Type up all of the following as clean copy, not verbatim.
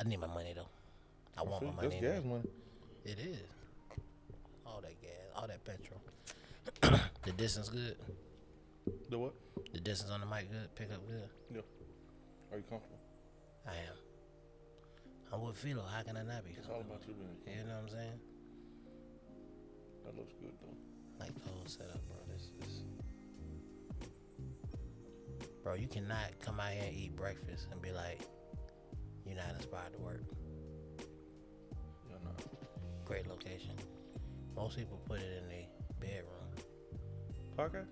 I need my money though. I want my money. That's gas money. It is. All that gas, all that petrol. The distance good. The what? The distance on the mic good. Pick up good. Yeah. Are you comfortable? I am. I'm with Philo. How can I not be? It's all about you, man. You know what I'm saying? That looks good though. Like the whole setup, bro. This is. Bro, you cannot come out here and eat breakfast and be like, you're not inspired to work. Yeah, no. Great location. Most people put it in their bedroom. Podcast?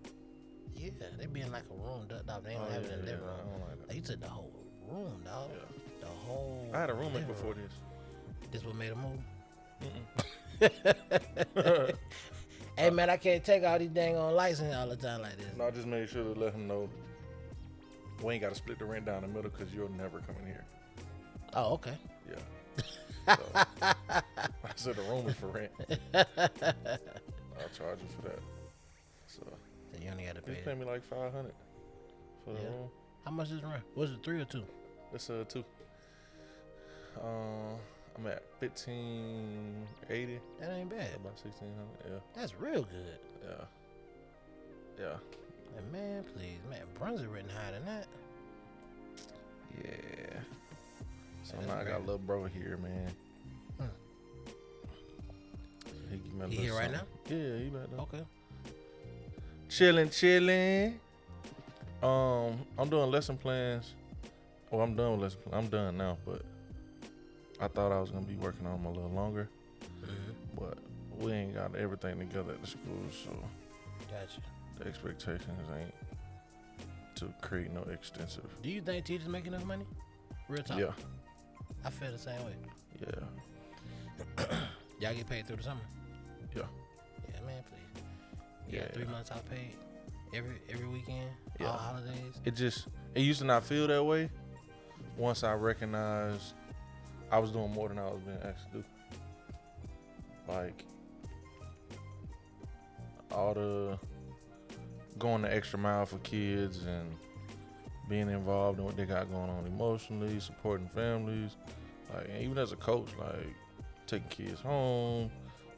Yeah, they be in like a room ducked off. They don't have it in their living room. I don't like that. Like, you took the whole room, dog. Yeah. The whole. I had a roommate living before room. this. This what made a move? Mm-mm. Hey, man, I can't take all these dang on lights in all the time like this. No, I just made sure to let him know we ain't got to split the rent down the middle because you'll never come in here. Oh, okay. Yeah. So, I said the room is for rent. I'll charge you for that. So You only got to pay. just pay me like $500 for the room. How much is rent? Was it 3 or 2? It's 2. I'm at $1,580. That ain't bad. About $1,600. Yeah. That's real good. Yeah. Yeah. And man, please, man, Brunswick written higher than that. Yeah. So Man, now I that's got a great. little bro here, man. He give me a He little here right something. Yeah, he back there. Okay. Chilling. I'm doing lesson plans. Oh, I'm done with lesson plans. I'm done now, but I thought I was gonna be working on them a little longer. Mm-hmm. But we ain't got everything together at the school, so Gotcha. the expectations ain't to create no extensive. Do you think teachers make enough money? Real talk. Yeah, I feel the same way. yeah, Y'all get paid through the summer? yeah. Yeah, man, please. Yeah, Yeah. 3 months I paid every weekend, Yeah. all holidays. It used to not feel that way once I recognized I was doing more than I was being asked to do. Like all the going the extra mile for kids and being involved in what they got going on emotionally, supporting families. Like, and even as a coach, like taking kids home,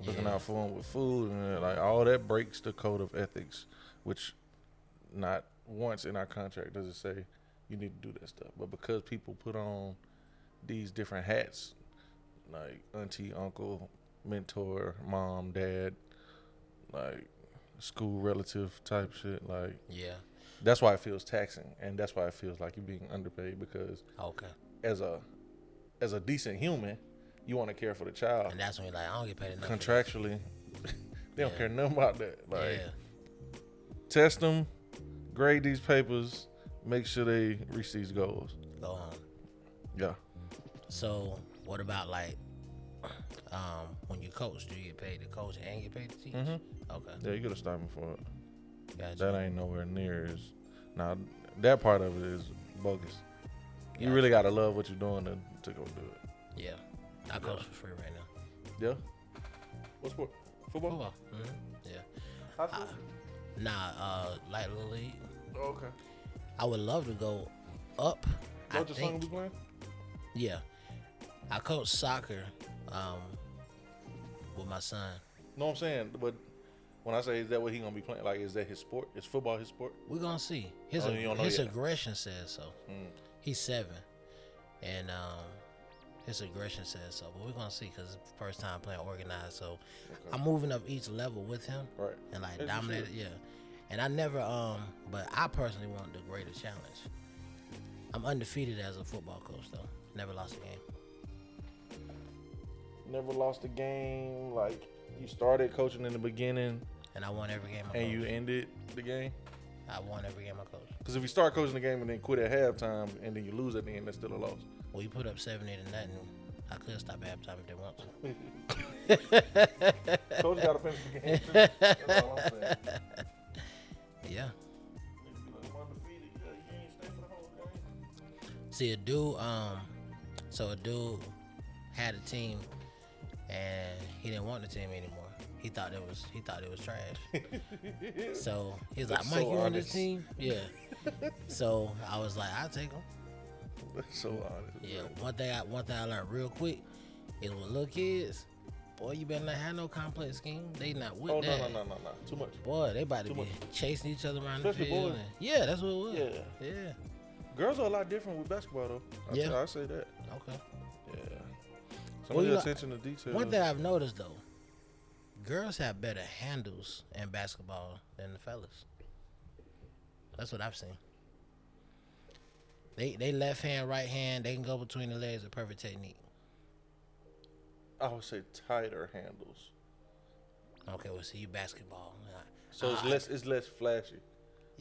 looking out for them with food, and like all that breaks the code of ethics, which not once in our contract does it say you need to do that stuff. But because people put on these different hats, like auntie, uncle, mentor, mom, dad, like school relative type shit, like Yeah. that's why it feels taxing, and that's why it feels like you're being underpaid, because Okay. as a decent human, you want to care for the child. And that's when you're like, I don't get paid enough. Contractually, they don't care nothing about that. Like, Yeah. test them, grade these papers, make sure they reach these goals. Go home. Yeah. So what about like when you coach, do you get paid to coach and get paid to teach? Mhm. Okay. Yeah, you gotta start me for it. Gotcha. That ain't nowhere near as. Now, that part of it is bogus. You Gotcha. really gotta love what you're doing to go do it. Yeah. I coach for free right now. Yeah. What sport? Football? Football. Mm-hmm. Yeah. High school? Like Little League. Oh, okay. I would love to go up. I What your son think. be playing? Yeah. I coach soccer with my son. No, I'm saying, but when I say is that what he gonna be playing? Like, is that his sport? Is football his sport? We're gonna see. His Oh, you don't know his yet. aggression says so. Mm. He's 7, and his aggression says so. But we're gonna see because it's the first time playing organized. So Okay. I'm moving up each level with him Right. and like As you dominate. should. Yeah. And I never but I personally want the greater challenge. I'm undefeated as a football coach though. Never lost a game. Never lost a game. Like, you started coaching in the beginning And I won every game I and coached. you ended the game. I won every game I coached. Because if you start coaching the game and then quit at halftime and then you lose at the end, that's still a loss. Well, you put up 70 to nothing. I could stop halftime if they want to. Coach got to finish the game too. That's all I'm saying. Yeah. Niggas be like, I'm undefeated. Yeah, you ain't stay for the whole game. See, a dude had a team and he didn't want the team anymore. He thought it was trash. So he's like, That's Mike, so you on honest. this team? Yeah. So I was like, I'll take him. That's so honest. Yeah, man. one thing I learned real quick is with little kids, boy, you better not have no complex scheme. They not with Oh, that. no. Too much. Boy, they about to Too be much. chasing each other around Especially the field. boys. Yeah, that's what it was. Yeah. Yeah. Girls are a lot different with basketball, though. I say that. Okay. Yeah. Some Well, of you the know, attention to detail. One thing I've noticed though, girls have better handles in basketball than the fellas. That's what I've seen. They left hand, right hand, they can go between the legs with perfect technique. I would say tighter handles. Okay, well, see, you basketball. So it's less flashy.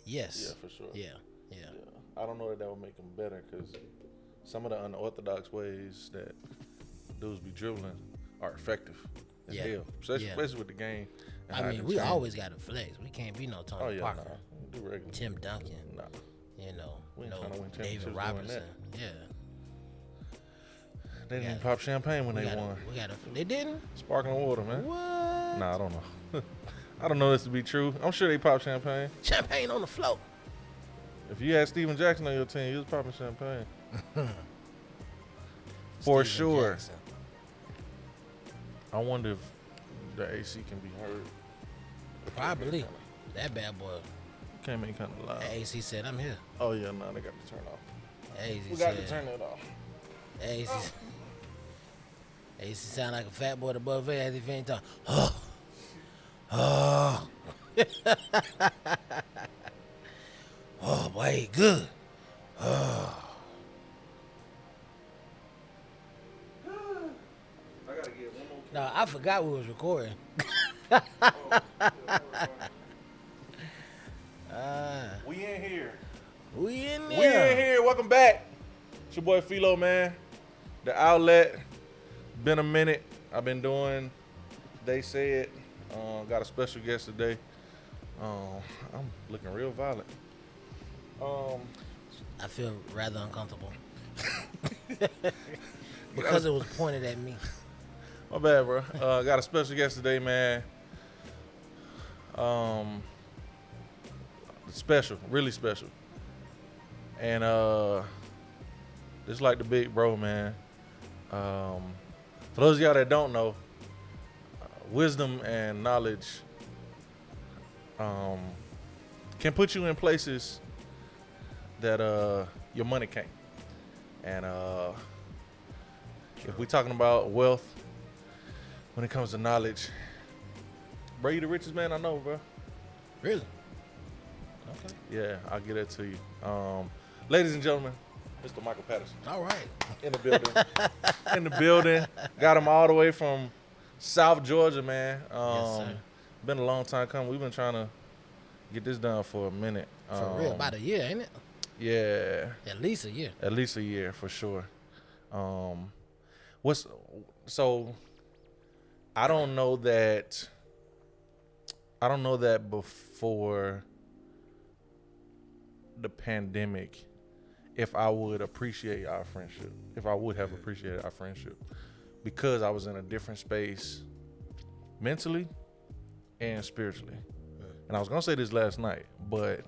Yes. Yeah, for sure. Yeah. I don't know that would make them better because some of the unorthodox ways that dudes be dribbling are effective as hell, especially with the game. I mean, we always got to flex. We can't be no Tony Parker, do regular. Tim Duncan, you know, David Robertson. Yeah. They didn't even pop champagne when they won. They didn't? Sparkling water, man. What? Nah, I don't know. I don't know this to be true. I'm sure they pop champagne. Champagne on the float. If you had Steven Jackson on your team, you was popping champagne. For sure. Jackson. I wonder if the AC can be heard. Probably. That bad boy. Came in kind of loud. The AC said, I'm here. Oh, yeah, no, they got to turn off. AC We got to turn it off. AC sound like a fat boy at the buffet as if he ain't talking. Oh, boy, good. Oh. I got to get one more. No, I forgot we was recording. We in here. We in there. We in here. Welcome back. It's your boy Philo, man. The Outlet. Been a minute. I've been doing They Said. Got a special guest today. I'm looking real violent. I feel rather uncomfortable. Because it was pointed at me. My bad, bro. Got a special guest today, man. Special, really special. And just like the big bro, man. For those of y'all that don't know, wisdom and knowledge can put you in places that your money can't. And if we're talking about wealth, when it comes to knowledge, bro, you the richest man I know, bro. Really? Okay. Yeah, I'll get that to you. Ladies and gentlemen, Mr. Michael Patterson. All right. In the building. In the building. Got him all the way from South Georgia, man. Yes, sir. Been a long time coming. We've been trying to get this done for a minute. For real, about a year, ain't it? Yeah. At least a year. At least a year, for sure. I don't know that before the pandemic, if I would appreciate our friendship, if I would have appreciated our friendship, because I was in a different space mentally and spiritually. And I was going to say this last night, but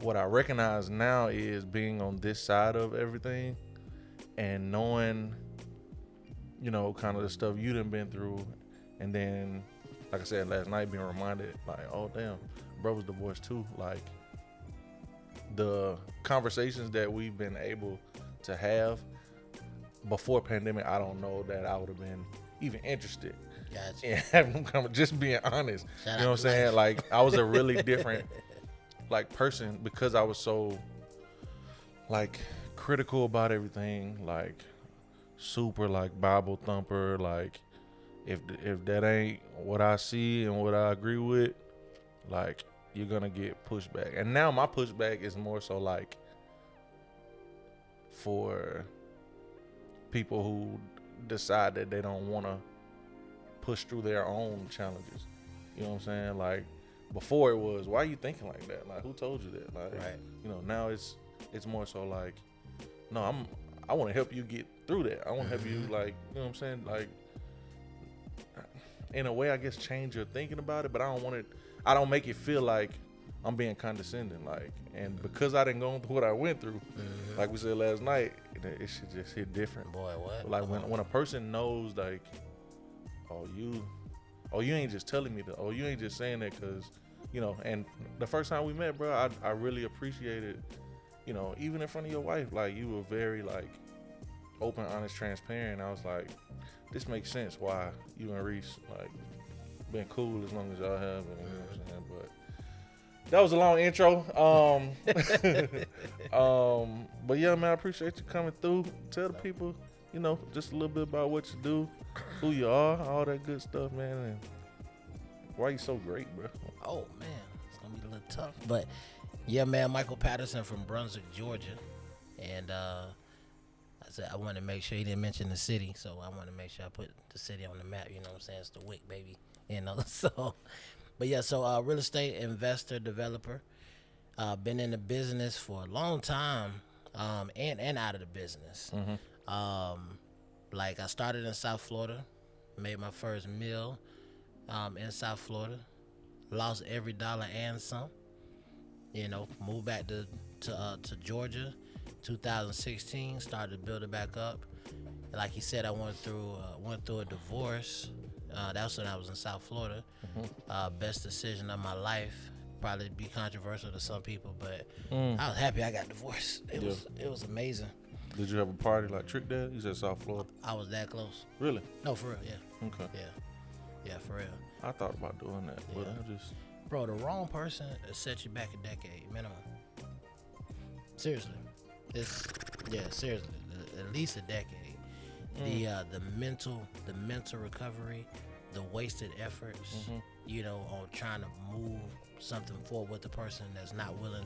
what I recognize now is being on this side of everything and knowing, you know, kind of the stuff you done been through. And then, like I said last night, being reminded, like, oh, damn, bro was divorced too. Like, the conversations that we've been able to have before pandemic, I don't know that I would have been even interested in having them come. Just being honest, you know what I'm saying? Like, I was a really different like person because I was so like critical about everything, like super like Bible thumper. Like, if that ain't what I see and what I agree with, like, you're gonna get pushback. And now my pushback is more so like for people who decide that they don't want to push through their own challenges. You know what I'm saying? Like, before it was, why are you thinking like that? Like, who told you that? Like, right. You know, now it's more so like, no, I want to help you get through that. I want to help you, like, you know what I'm saying? Like, in a way, I guess, change your thinking about it, but I don't make it feel like, I'm being condescending, like, and because I didn't go through what I went through, like we said last night, it should just hit different. Boy, what? Like when a person knows, like, oh you ain't just telling me that, oh you ain't just saying that because, you know. And the first time we met, bro, I really appreciated, you know, even in front of your wife, like you were very like open, honest, transparent. I was like, this makes sense why you and Reese like been cool as long as y'all have, and you know what I'm saying, but. That was a long intro. But yeah, man, I appreciate you coming through. Tell the people, you know, just a little bit about what you do, who you are, all that good stuff, man, and why you so great, bro. Oh man, it's gonna be a little tough, but yeah, man, Michael Patterson from Brunswick, Georgia, and I said I wanted to make sure he didn't mention the city, so I wanted to make sure I put the city on the map. You know what I'm saying? It's the WIC, baby. You know, so. But yeah, so real estate investor, developer, been in the business for a long time, and out of the business. Like I started in South Florida, made my first meal in South Florida, lost every dollar and some. You know, moved back to Georgia, 2016, started to build it back up. Like he said, I went through a divorce. That was when I was in South Florida. Best decision of my life. Probably be controversial to some people, but I was happy I got divorced. It was amazing. Did you have a party like Trick Dad? You said South Florida. I was that close. Really? No, for real, yeah. Okay. Yeah, for real. I thought about doing that, but I just... Bro, the wrong person set you back a decade, minimum. Seriously. Seriously. At least a decade. The mental recovery, the wasted efforts, you know, on trying to move something forward with the person that's not willing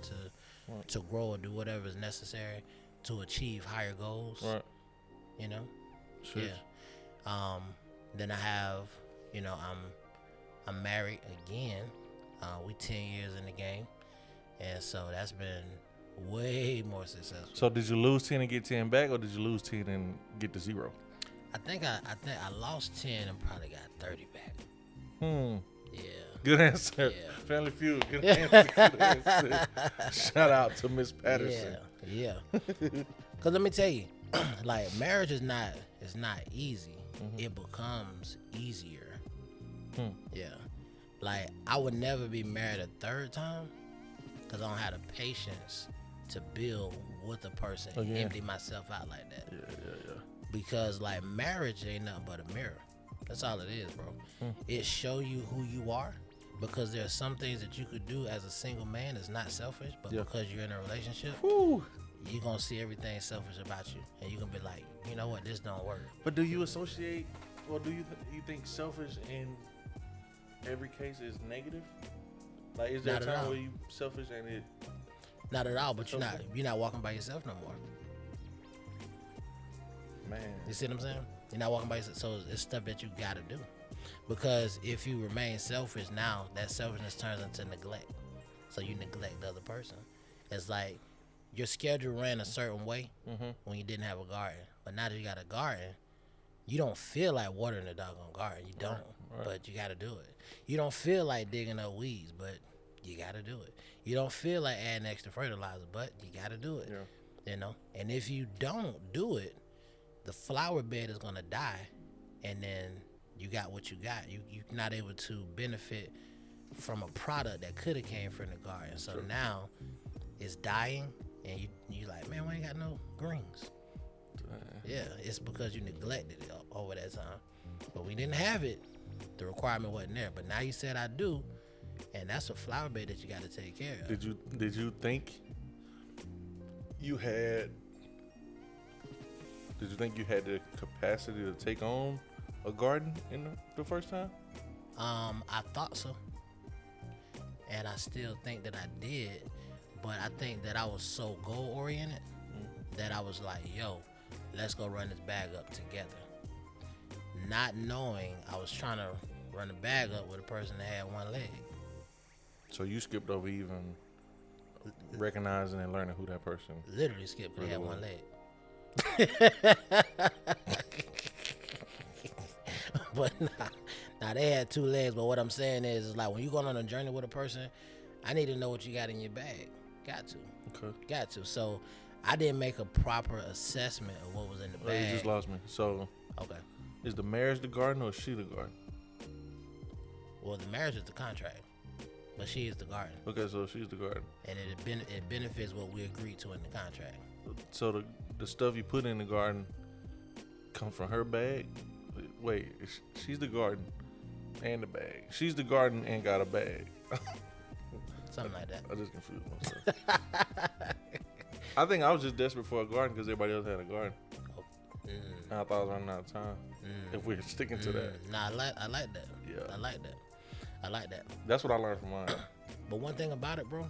to grow or do whatever is necessary to achieve higher goals. Right. You know? Sure. Yeah. Then I have, you know, I'm married again. We 10 years in the game. And so that's been way more successful. So did you lose 10 and get 10 back, or did you lose 10 and get to 0? I think I lost 10 and probably got 30 back. Yeah. Good answer. Yeah. Family Feud. Good answer. Good answer. Shout out to Miss Patterson. Yeah. Cause let me tell you, like marriage is not easy. It becomes easier. Yeah. Like I would never be married a third time, cause I don't have the patience to build with a person and empty myself out like that. Yeah. Because like marriage ain't nothing but a mirror. That's all it is, bro. It show you who you are, because there are some things that you could do as a single man that's not selfish, but because you're in a relationship, you're gonna see everything selfish about you, and you're gonna be like, you know what, this don't work. But do you associate, or do you think selfish in every case is negative? Like, is there a time where you selfish and it? Not at all, but you're not walking by yourself no more. Man. You see what I'm saying? You're not walking by yourself, so it's stuff that you gotta do. Because if you remain selfish now, that selfishness turns into neglect. So you neglect the other person. It's like your schedule ran a certain way when you didn't have a garden. But now that you got a garden, you don't feel like watering the doggone garden. You don't, but you gotta do it. You don't feel like digging up weeds, but you gotta do it. You don't feel like adding extra fertilizer, but you gotta do it. You know? And if you don't do it, the flower bed is gonna die, and then you got what you got. You're not able to benefit from a product that could have came from the garden. So now it's dying, and you like, man, we ain't got no greens. Yeah, it's because you neglected it over that time. But we didn't have it. The requirement wasn't there. But now you said I do, and that's a flower bed that you got to take care of. Did you think you had? Did you think you had the capacity to take on a garden in the first time? I thought so, and I still think that I did. But I think that I was so goal oriented that I was like, yo, let's go run this bag up together. Not knowing I was trying to run the bag up with a person that had one leg. So you skipped over even recognizing and learning who that person literally skipped because really they had one leg. But nah, they had two legs. But what I'm saying is like when you going on a journey with a person, I need to know what you got in your bag. Got to. Okay. Got to. So I didn't make a proper assessment of what was in the bag. You just lost me. So, okay. Is the marriage the garden or is she the garden? Well, the marriage is the contract, but she is the garden. Okay, so she's the garden. And it benefits what we agreed to in the contract. So the stuff you put in the garden come from her bag? Wait, she's the garden and the bag. She's the garden and got a bag. Something like that. I just confused myself. I think I was just desperate for a garden because everybody else had a garden. And I thought I was running out of time. If we're sticking to that. Nah, I like that. Yeah. I like that. I like that. That's what I learned from mine. But one thing about it, bro,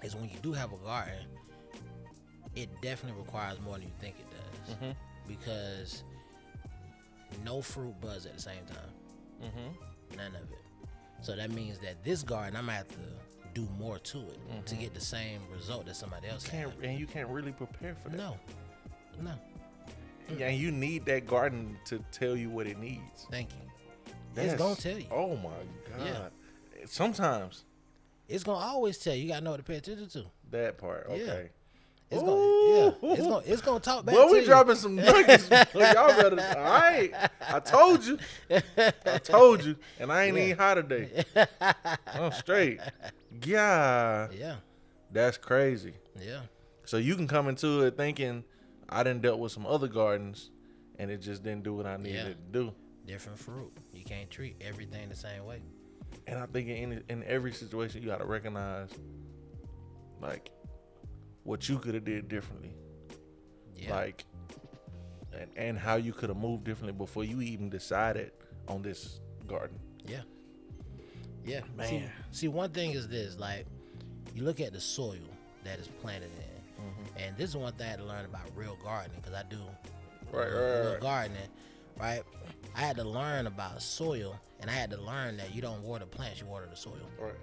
is when you do have a garden, it definitely requires more than you think it does. Mm-hmm. Because no fruit buds at the same time. Mm-hmm. None of it. So that means that this garden, I'm going to have to do more to it to get the same result that somebody else has. And you can't really prepare for that. No. Yeah, and you need that garden to tell you what it needs. Thank you. It's going to tell you. Oh, my God. Yeah. Sometimes. It's going to always tell you. You got to know what to pay attention to. That part. Okay. Yeah. It's gonna talk back to you. Well, we dropping some nuggets. Y'all better. All right. I told you. And I ain't even high today. I'm straight. Yeah. Yeah. That's crazy. Yeah. So you can come into it thinking I done dealt with some other gardens and it just didn't do what I needed it to do. Different fruit. You can't treat everything the same way. And I think in every situation you gotta recognize like what you could have did differently. Yeah. Like and how you could have moved differently before you even decided on this garden. Yeah. Yeah. Man. See, one thing is this, like, you look at the soil that is planted in. And this is one thing I had to learn about real gardening, because I do real gardening, right? I had to learn about soil, and I had to learn that you don't water plants, you water the soil. Right.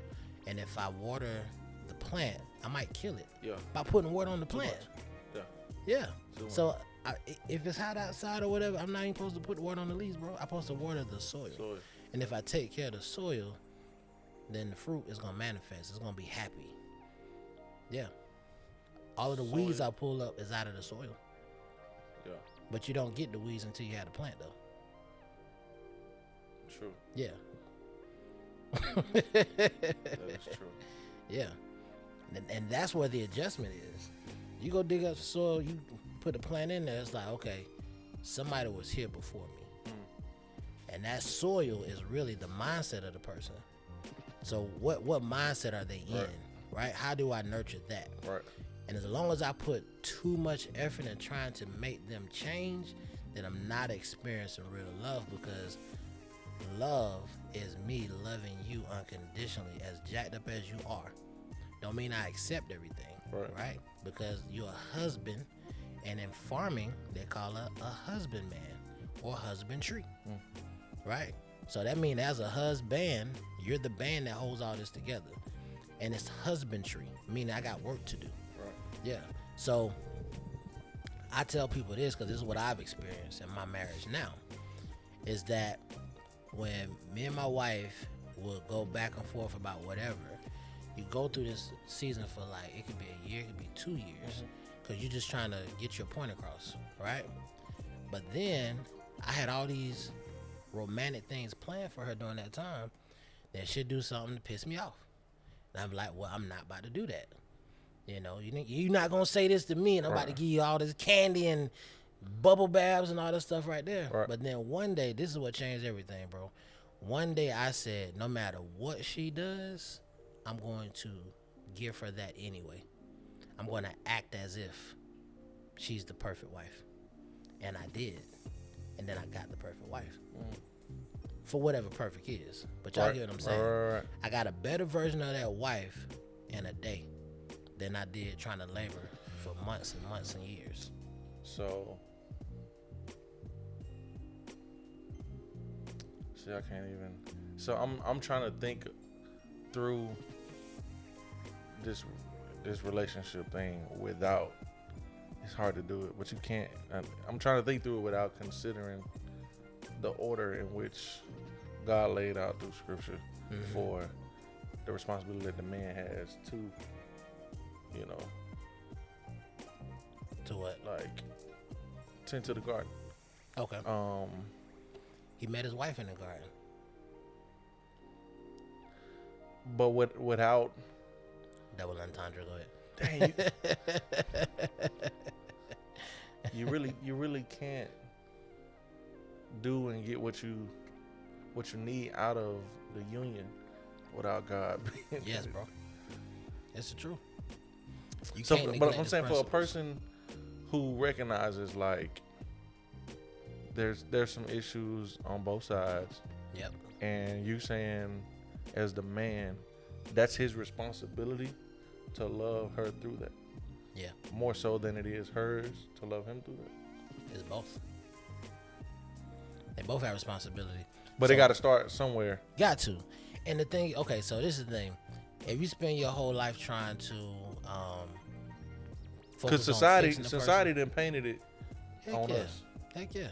And if I water the plant, I might kill it. Yeah. By putting water on the plant. Yeah. Too So if it's hot outside or whatever, I'm not even supposed to put water on the leaves, bro. I'm supposed to water the soil. And if I take care of the soil, then the fruit is going to manifest. It's going to be happy. Yeah. All of the weeds I pull up is out of the soil. Yeah. But you don't get the weeds until you have the plant, though. True. Yeah. That is true. Yeah. And that's where the adjustment is. You go dig up the soil, you put a plant in there, it's like, okay, somebody was here before me. And that soil is really the mindset of the person. So what mindset are they in, right? How do I nurture that? Right. And as long as I put too much effort in trying to make them change, then I'm not experiencing real love, because love is me loving you unconditionally, as jacked up as you are. Don't mean I accept everything, right? Because you're a husband, and in farming, they call it a husbandman or husbandry, right? So that means as a husband, you're the band that holds all this together. And it's husbandry, meaning I got work to do. Right. Yeah. So I tell people this, because this is what I've experienced in my marriage now, is that when me and my wife will go back and forth about whatever, you go through this season for like, it could be a year, it could be 2 years, because you're just trying to get your point across, right? But then I had all these romantic things planned for her during that time that she'd do something to piss me off. And I'm like, well, I'm not about to do that. You know, you're not going to say this to me, and I'm about to give you all this candy and bubble baths and all that stuff right there. Right. But then one day, this is what changed everything, bro. One day I said, no matter what she does, I'm going to give her that anyway. I'm going to act as if she's the perfect wife. And I did. And then I got the perfect wife. For whatever perfect is. But y'all get what I'm saying? Right. I got a better version of that wife in a day than I did trying to labor for months and months and years. So, see, I can't even. So I'm trying to think through this relationship thing without. It's hard to do it, but you can't. I'm trying to think through it without considering the order in which God laid out through Scripture for the responsibility that the man has to, you know, To what? like tend to the garden. Okay. He met his wife in the garden. But without Double entendre. Go ahead. dang, you really can't do and get what you need out of the union without God being Yes, there. bro. It's the truth. You So, can't but neglect I'm the saying for a principles. person who recognizes like there's some issues on both sides, Yep. and you saying as the man, that's his responsibility to love her through that. Yeah. More so than it is hers to love him through that. It's both. They both have responsibility. But So- they got to start somewhere. Got to. And the thing, okay, so this is the thing. If you spend your whole life trying to Because focus on society fixing the done painted it Heck on yeah. us. Heck yeah.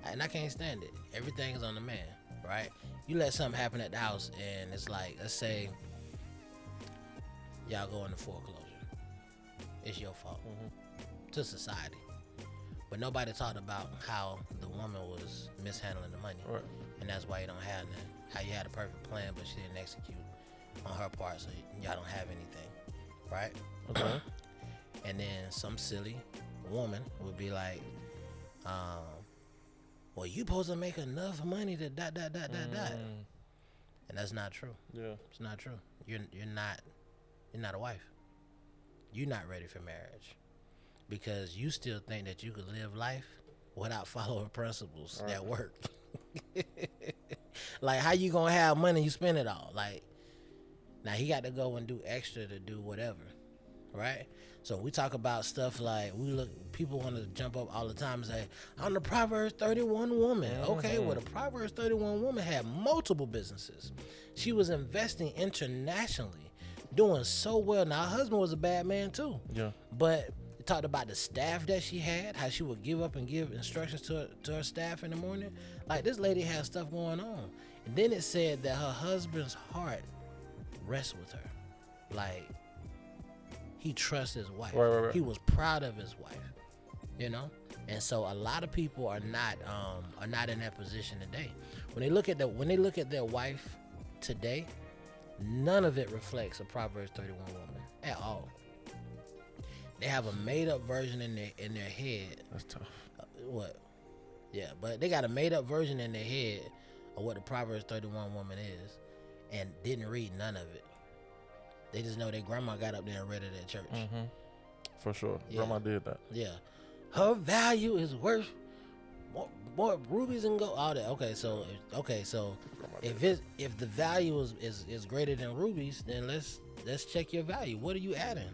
And I can't stand it. Everything is on the man, right? You let something happen at the house and it's like, let's say y'all go into foreclosure. It's your fault to society. But nobody talked about how the woman was mishandling the money. Right. And that's why you don't have none. How you had a perfect plan, but she didn't execute on her part, so y'all don't have anything, right? Okay. And then some silly woman would be like, well, you supposed to make enough money to dot. And that's not true. Yeah. It's not true. You're not a wife. You're not ready for marriage because you still think that you could live life without following principles that work. Like, how you gonna have money you spend it all? Like, now he got to go and do extra to do whatever, right? So we talk about stuff like people want to jump up all the time and say, I'm the Proverbs 31 woman. Okay, well, the Proverbs 31 woman had multiple businesses. She was investing internationally, doing so well. Now, her husband was a bad man too. Yeah. But it talked about the staff that she had, how she would give up and give instructions to her staff in the morning. Like, this lady had stuff going on. And then it said that her husband's heart rests with her. Like, he trusts his wife. Right. He was proud of his wife, you know. And so a lot of people are not in that position today. When they look at their wife today, none of it reflects a Proverbs 31 woman at all. They have a made up version in their head. That's tough. What? Yeah, but they got a made up version in their head of what the Proverbs 31 woman is, and didn't read none of it. They just know their grandma got up there and read it at church. For sure. Yeah. Grandma did that. Yeah, her value is worth more rubies and gold. All that. Okay, so if the value is greater than rubies, then let's check your value. What are you adding?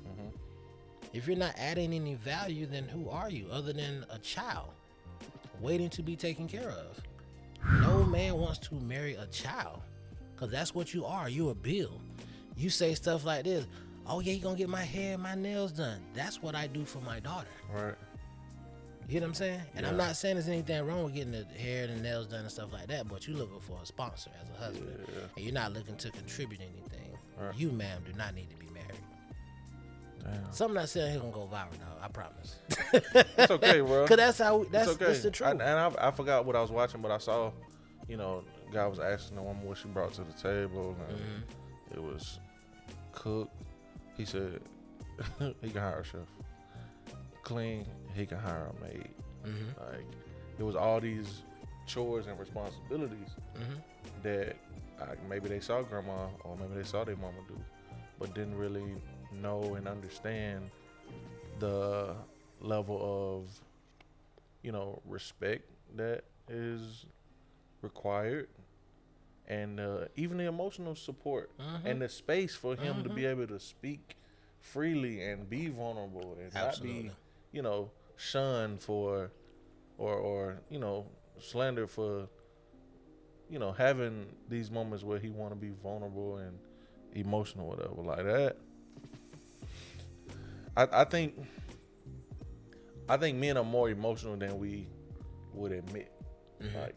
If you're not adding any value, then who are you other than a child waiting to be taken care of? No man wants to marry a child, because that's what you are. You a bill. You say stuff like this, oh yeah, you gonna get my hair and my nails done. That's what I do for my daughter. Right. You know what I'm saying? And I'm Yeah. not saying there's anything wrong with getting the hair and the nails done and stuff like that, but you're looking for a sponsor as a husband. Yeah. And you're not looking to contribute anything. Right. You, ma'am, do not need to be married. Damn. Something I said here gonna go viral, dog. I promise. It's okay, bro. Cause that's how It's okay. that's the truth. I forgot what I was watching, but I saw, guy was asking the woman what she brought to the table, and it was cook. He said he can hire a chef. Clean, he can hire a maid. Like, it was all these chores and responsibilities that maybe they saw grandma or maybe they saw their mama do, but didn't really know and understand the level of respect that is required, and even the emotional support and the space for him to be able to speak freely and be vulnerable and Absolutely. not be shunned for or slander for having these moments where he want to be vulnerable and emotional, whatever, like that. I think men are more emotional than we would admit. Like,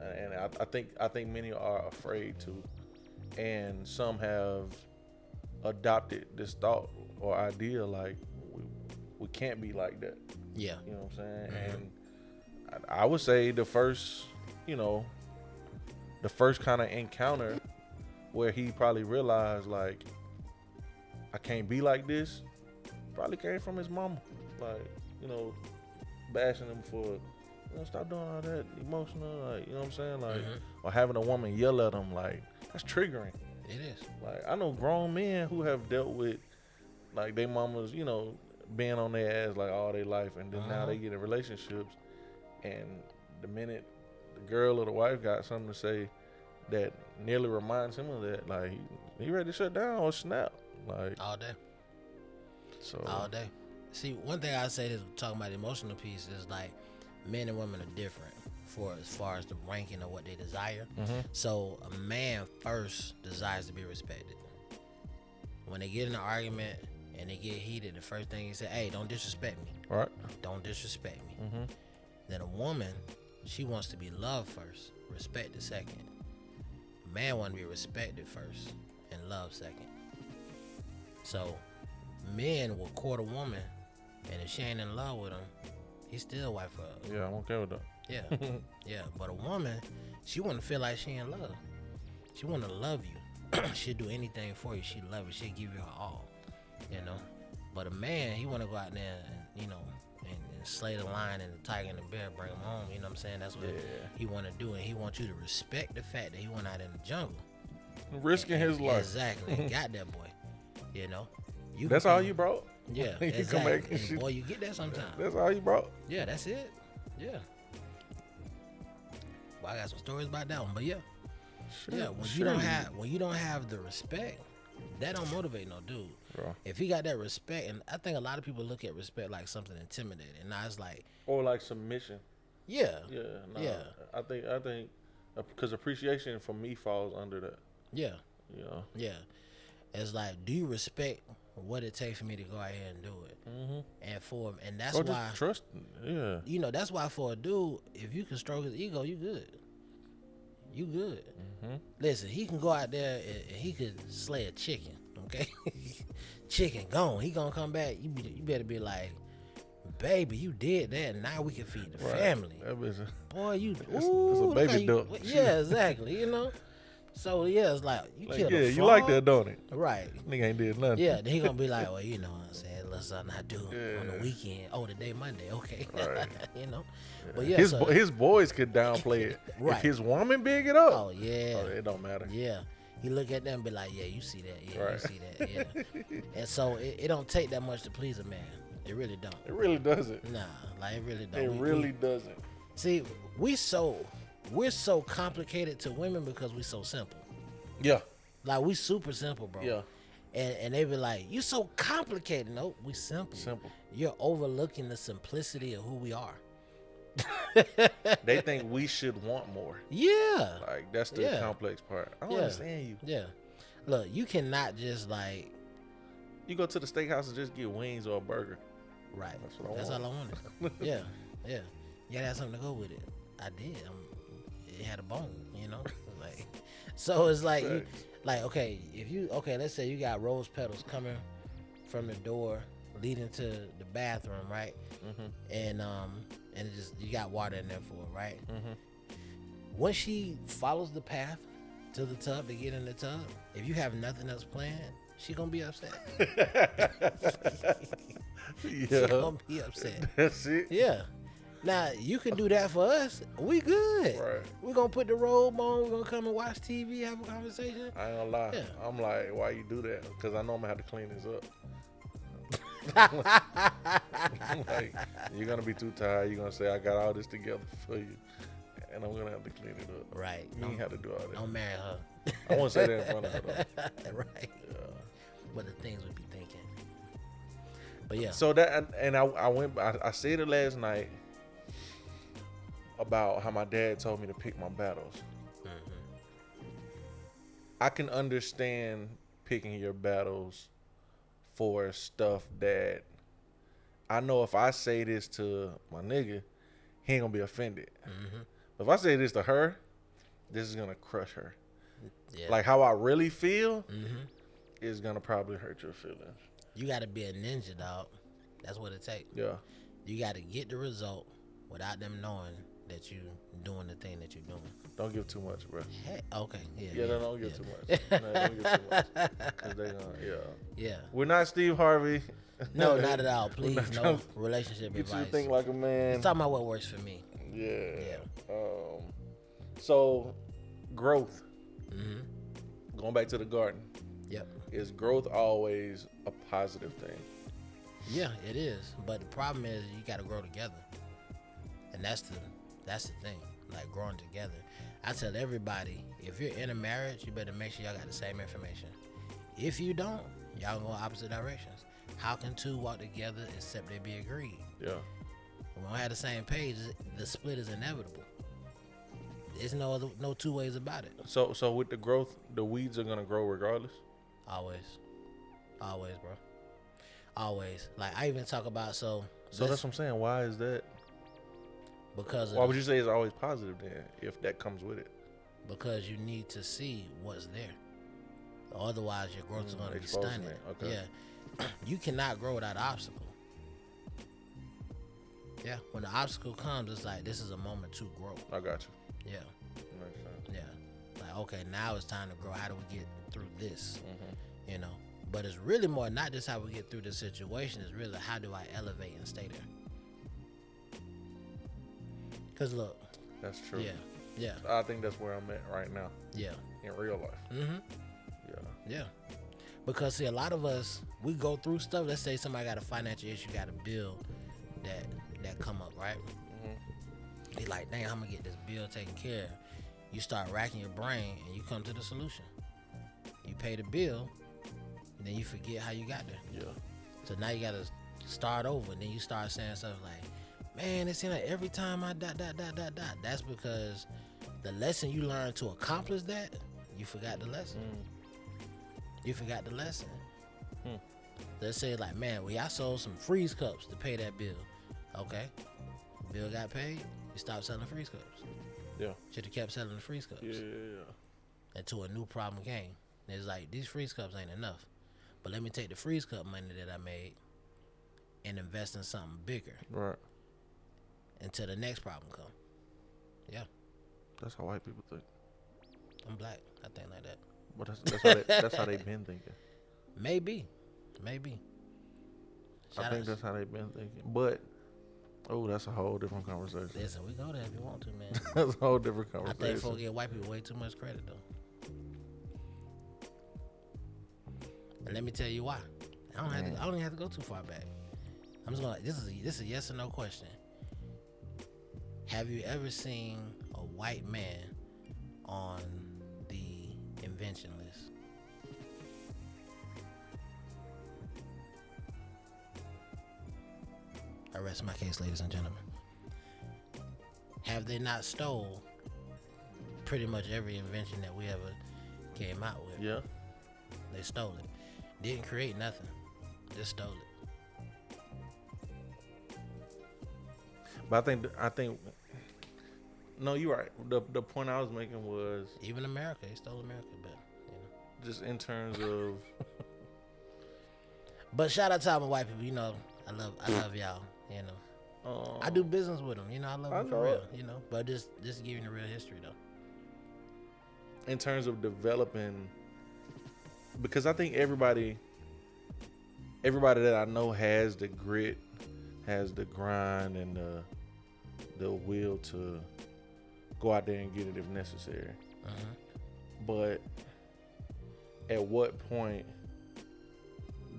and I think many are afraid to. and some have adopted this thought or idea like we can't be like that. Yeah. You know what I'm saying? Mm-hmm. And I would say the first kind of encounter where he probably realized like I can't be like this probably came from his mama, like, bashing him for, stop doing all that emotional, like, you know what I'm saying, like, or having a woman yell at him, like, that's triggering. It is. Like, I know grown men who have dealt with like their mamas, being on their ass like all their life, and then now they get in relationships, and the minute the girl or the wife got something to say that nearly reminds him of that, like he ready to shut down or snap, like all day. So all day. See, one thing I say is talking about the emotional piece is like men and women are different for as far as the ranking of what they desire. So a man first desires to be respected. When they get in an argument and they get heated, the first thing he say, "Hey, don't disrespect me." Right. Don't disrespect me. Then a woman, she wants to be loved first, respected second. A man want to be respected first and loved second. So men will court a woman, and if she ain't in love with him, he still wife her up. Yeah, I'm okay with that. Yeah, yeah. But a woman, she want to feel like she in love. She want to love you. She'll do anything for you. She love you. She'll give you her all. But a man, he want to go out there and and slay the lion and the tiger and the bear, bring them home. You know what I'm saying? That's what he want to do, and he want you to respect the fact that he went out in the jungle, risking his life. Exactly. Got that boy. That's all you brought. Yeah, you exactly. And boy, you get that sometimes. That's all you brought. Yeah, that's it. Yeah. Well, I got some stories about that one, but yeah. Yeah, when you don't have the respect, that don't motivate no dude. Bro. If he got that respect, and I think a lot of people look at respect like something intimidating, and now it's like, or like submission. Yeah. Yeah. No, yeah. I think because appreciation for me falls under that. Yeah. Yeah. It's like, do you respect what it takes for me to go out here and do it? And that's why just trust. Yeah. That's why for a dude, if you can stroke his ego, you good. You good. Listen, he can go out there and he could slay a chicken. Okay, chicken gone. He gonna come back. You better be like, baby, you did that. Now we can feed the family. Boy, it's a baby duck. Yeah, exactly. So yeah, it's like you killed a frog. You like that, don't it? Right. Nigga ain't did nothing. Yeah, then he gonna be like, well, you know what I'm saying, little something I do on the weekend. Oh, today Monday, okay. Right. But yeah, his boys could downplay it. Right. If his woman big it up. Oh yeah. Oh, it don't matter. Yeah. He look at them and be like, yeah, you see that. Yeah, right. You see that. Yeah. And so it don't take that much to please a man. It really don't. It really doesn't. Nah, like it really don't. It really doesn't. See, we're so complicated to women because we so simple. Yeah. Like we super simple, bro. Yeah. And they be like, you so complicated. No, we simple. Simple. You're overlooking the simplicity of who we are. They think we should want more. Yeah. Like that's the complex part. I don't understand you. Yeah. Look, you cannot just like you go to the steakhouse and just get wings or a burger. Right. That's all I wanted. Yeah. Yeah. You gotta have something to go with it. I did. It had a bone, like so it's like let's say you got rose petals coming from the door leading to the bathroom, right? And it just you got water in there for it, right? Once she follows the path to the tub to get in the tub, if you have nothing else planned, she gonna be upset. She gonna be upset. That's it. Yeah. Now you can do that for us. We good. Right. We're gonna put the robe on. We're gonna come and watch TV, have a conversation. I ain't gonna lie. Yeah. I'm like, why you do that? Because I know I'm gonna have to clean this up. Like, you're gonna be too tired. You're gonna say I got all this together for you, and I'm gonna have to clean it up. Right. You ain't have to do all that. Don't marry her. I won't say that in front of her though. Right. Yeah. But the things we be thinking. But yeah. So that and I said it last night about how my dad told me to pick my battles. I can understand picking your battles for stuff that I know if I say this to my nigga, he ain't gonna be offended. But if I say this to her, this is gonna crush her. Yeah. Like how I really feel Mm-hmm. is gonna probably hurt your feelings. You got to be a ninja, dog. That's what it takes. Yeah. You got to get the result without them knowing that you doing the thing that you're doing. Don't give too much, bro. Hey, okay. Yeah. Yeah, don't give too much. No, don't give too much. 'Cause they gonna, Yeah. We're not Steve Harvey. No, not at all. We're Please, not no trying to relationship Get you advice. to think like a man. It's talking about what works for me. Yeah. Yeah. So, growth. Mm-hmm. Going back to the garden. Yep. Is growth always a positive thing? Yeah, it is. But the problem is you got to grow together, and that's the thing. Like growing together. I tell everybody, if you're in a marriage, you better make sure y'all got the same information. If you don't, y'all go opposite directions. How can two walk together except they be agreed? Yeah. When we don't have the same page, the split is inevitable. There's no two ways about it. So with the growth, the weeds are gonna grow regardless. Always, bro. Always. Like I even talk about So that's what I'm saying. Why is that? Because Why would you say it's always positive then, if that comes with it? Because you need to see what's there. Otherwise, your growth is going to be Exposing stunted. it, okay. Yeah, you cannot grow without obstacle. Yeah, when the obstacle comes, it's like this is a moment to grow. I got you. Yeah, Makes sense. yeah. Like okay, now it's time to grow. How do we get through this? Mm-hmm. You know, but it's really more not just how we get through the situation. It's really how do I elevate and stay there. Cause look, That's true. yeah, I think that's where I'm at right now yeah. in real life. Mm-hmm. Yeah. Yeah. Because see, a lot of us, we go through stuff. Let's say somebody got a financial issue, got a bill that come up, right? Mm-hmm. Be like, dang, I'm gonna get this bill taken care of. You start racking your brain and you come to the solution. You pay the bill, and then you forget how you got there. Yeah. So now you gotta start over, and then you start saying stuff like, man, it seems like every time I ... That's because the lesson you learned to accomplish that, you forgot the lesson. You forgot the lesson. Let's say like, man, I sold some freeze cups to pay that bill. Okay. Bill got paid. You stopped selling freeze cups. Yeah. Should have kept selling the freeze cups. Yeah. Until a new problem came. And it's like, these freeze cups ain't enough. But let me take the freeze cup money that I made and invest in something bigger. Right. Until the next problem come. Yeah. That's how white people think. I'm black. I think like that. But that's how they've been thinking. Maybe. I think that's how they've been thinking. But that's a whole different conversation. Listen, we go there if you want to, man. That's a whole different I conversation. think folks give white people way too much credit though. And let me tell you why. I don't even have to go too far back. I'm just gonna. This is a yes or no question. Have you ever seen a white man on the invention list? I rest my case, ladies and gentlemen. Have they not stole pretty much every invention that we ever came out with? Yeah. They stole it. Didn't create nothing. Just stole it. But I think. No, you're right. The point I was making was Even America, they stole America, but you know. just in terms of. But shout out to all my white people. You know, I love y'all. You know, I do business with them. You know, I love them for real. You know, but just giving the real history though. In terms of developing, because I think everybody that I know has the grit, has the grind, and the will to go out there and get it if necessary. But at what point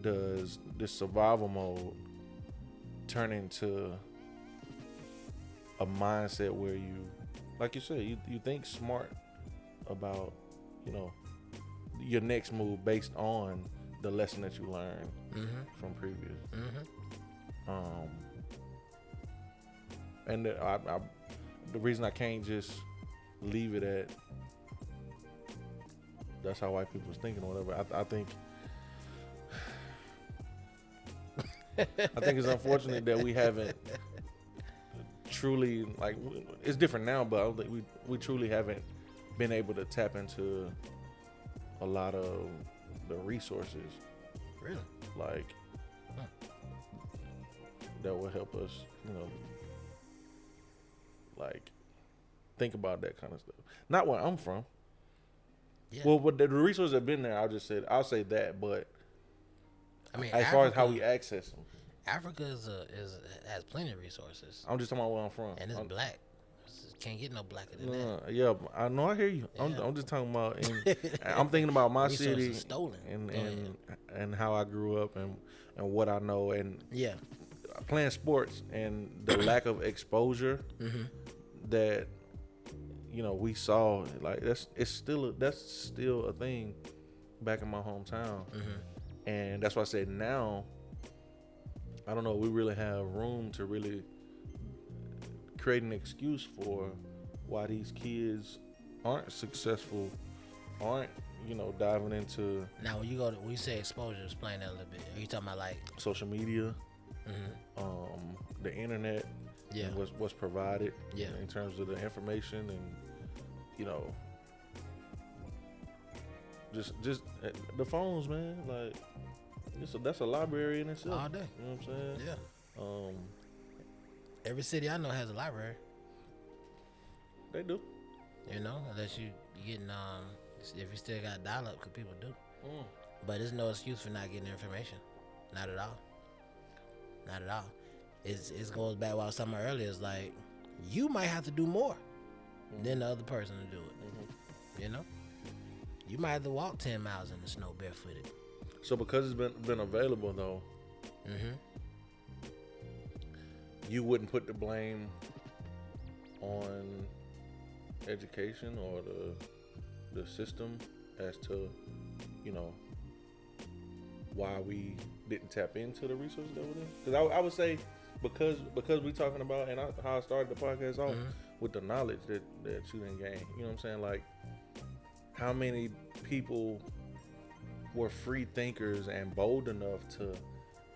does this survival mode turn into a mindset where you, like you said, you think smart about, your next move based on the lesson that you learned from previous. And the reason I can't just leave it at that's how white people's thinking or whatever. I think it's unfortunate that we haven't truly, like, it's different now, but I don't think we truly haven't been able to tap into a lot of the resources, Really? like that will help us, like think about that kind of stuff. Not where I'm from. Yeah. Well, but the resources have been there. I'll say that, but I mean, as far as how we access them, Africa has plenty of resources, I'm just talking about where I'm from. and it's black. Can't get no blacker than that. Yeah, I know. I hear you. Yeah. I'm just talking about. I'm thinking about my Resources city stolen. and how I grew up and what I know and Yeah. playing sports and the lack of exposure that we saw. Like that's still a thing back in my hometown, and that's why I said now. I don't know. We really have room to really create an excuse for why these kids aren't successful, aren't diving into. Now, when you say exposure, explain that a little bit. Are you talking about like social media, the internet, yeah, and what's provided, yeah, in terms of the information and just the phones, man. Like that's a library in itself. all day. You know what I'm saying? Yeah. Every city I know has a library. They do. Unless you getting if you still got dial-up, because people do. But there's no excuse for not getting information. Not at all. Not at all. It goes back what I was talking about earlier. It's like you might have to do more than the other person to do it. You might have to walk 10 miles in the snow barefooted. So because it's been available though, you wouldn't put the blame on education or the system as to why we didn't tap into the resources that were there? Because I would say because we talking about and how I started the podcast off with the knowledge that you didn't gain. You know what I'm saying? Like how many people were free thinkers and bold enough to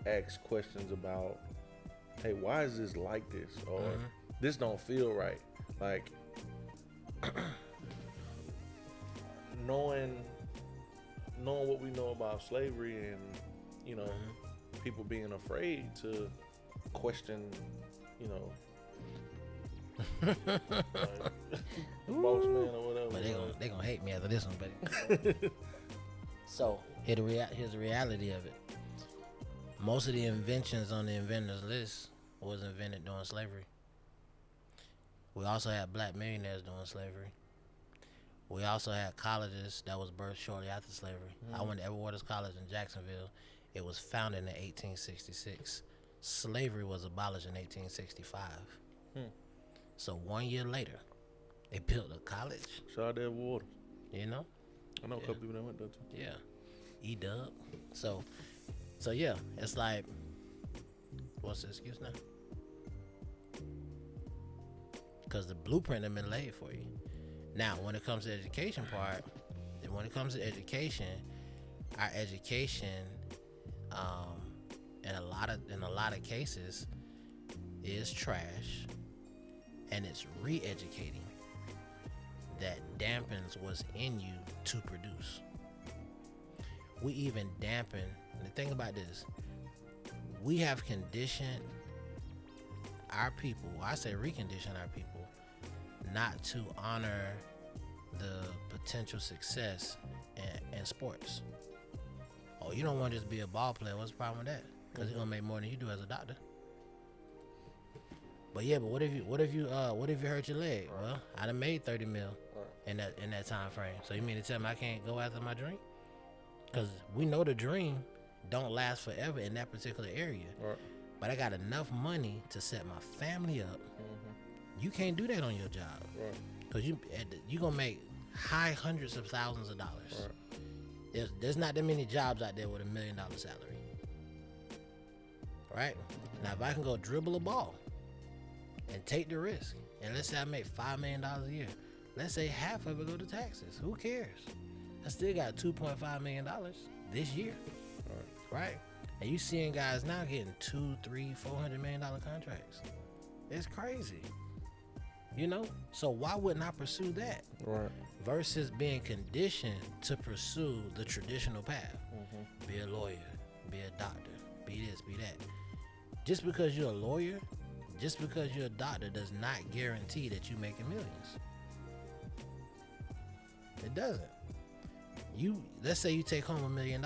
ask questions about, hey, why is this like this? Or this don't feel right. Like knowing what we know about slavery and people being afraid to question like, the boss man or whatever. But they gonna hate me after this one, buddy. So here's the reality of it. Most of the inventions on the inventors list was invented during slavery. We also had black millionaires during slavery. We also had colleges that was birthed shortly after slavery. I went to Edward Waters College in Jacksonville. It was founded in 1866. Slavery was abolished in 1865. So 1 year later, they built a college. Shout out to Edward Waters. You know? I know a couple people that went there too. Yeah. E-Dub. So yeah, it's like, what's the excuse now? Because the blueprint has been laid for you. Now, when it comes to the education part, our education, in a lot of cases, is trash, and it's re-educating that dampens what's in you to produce. We even dampen. And the thing about this, we have conditioned our people. I say recondition our people not to honor the potential success in sports. Oh, you don't want to just be a ball player. What's the problem with that? Because you're gonna make more than you do as a doctor. But what if you hurt your leg? Well, I done made 30 mil in that time frame. So you mean to tell me I can't go after my dream? Because we know the dream don't last forever in that particular area. Right. But I got enough money to set my family up. You can't do that on your job. Right. Because you're going to make high hundreds of thousands of dollars. Right. There's not that many jobs out there with $1 million salary. Right? Now, if I can go dribble a ball and take the risk, and let's say I make $5 million a year, let's say half of it go to taxes. Who cares? I still got $2.5 million this year. Right? And you seeing guys now getting $200, $300, $400 million contracts. It's crazy. You know, so why wouldn't I pursue that? Right. Versus being conditioned to pursue the traditional path. Be a lawyer, be a doctor, be this, be that. Just because you're a lawyer, just because you're a doctor does not guarantee that you're making millions. It doesn't. Let's say you take home $1 million.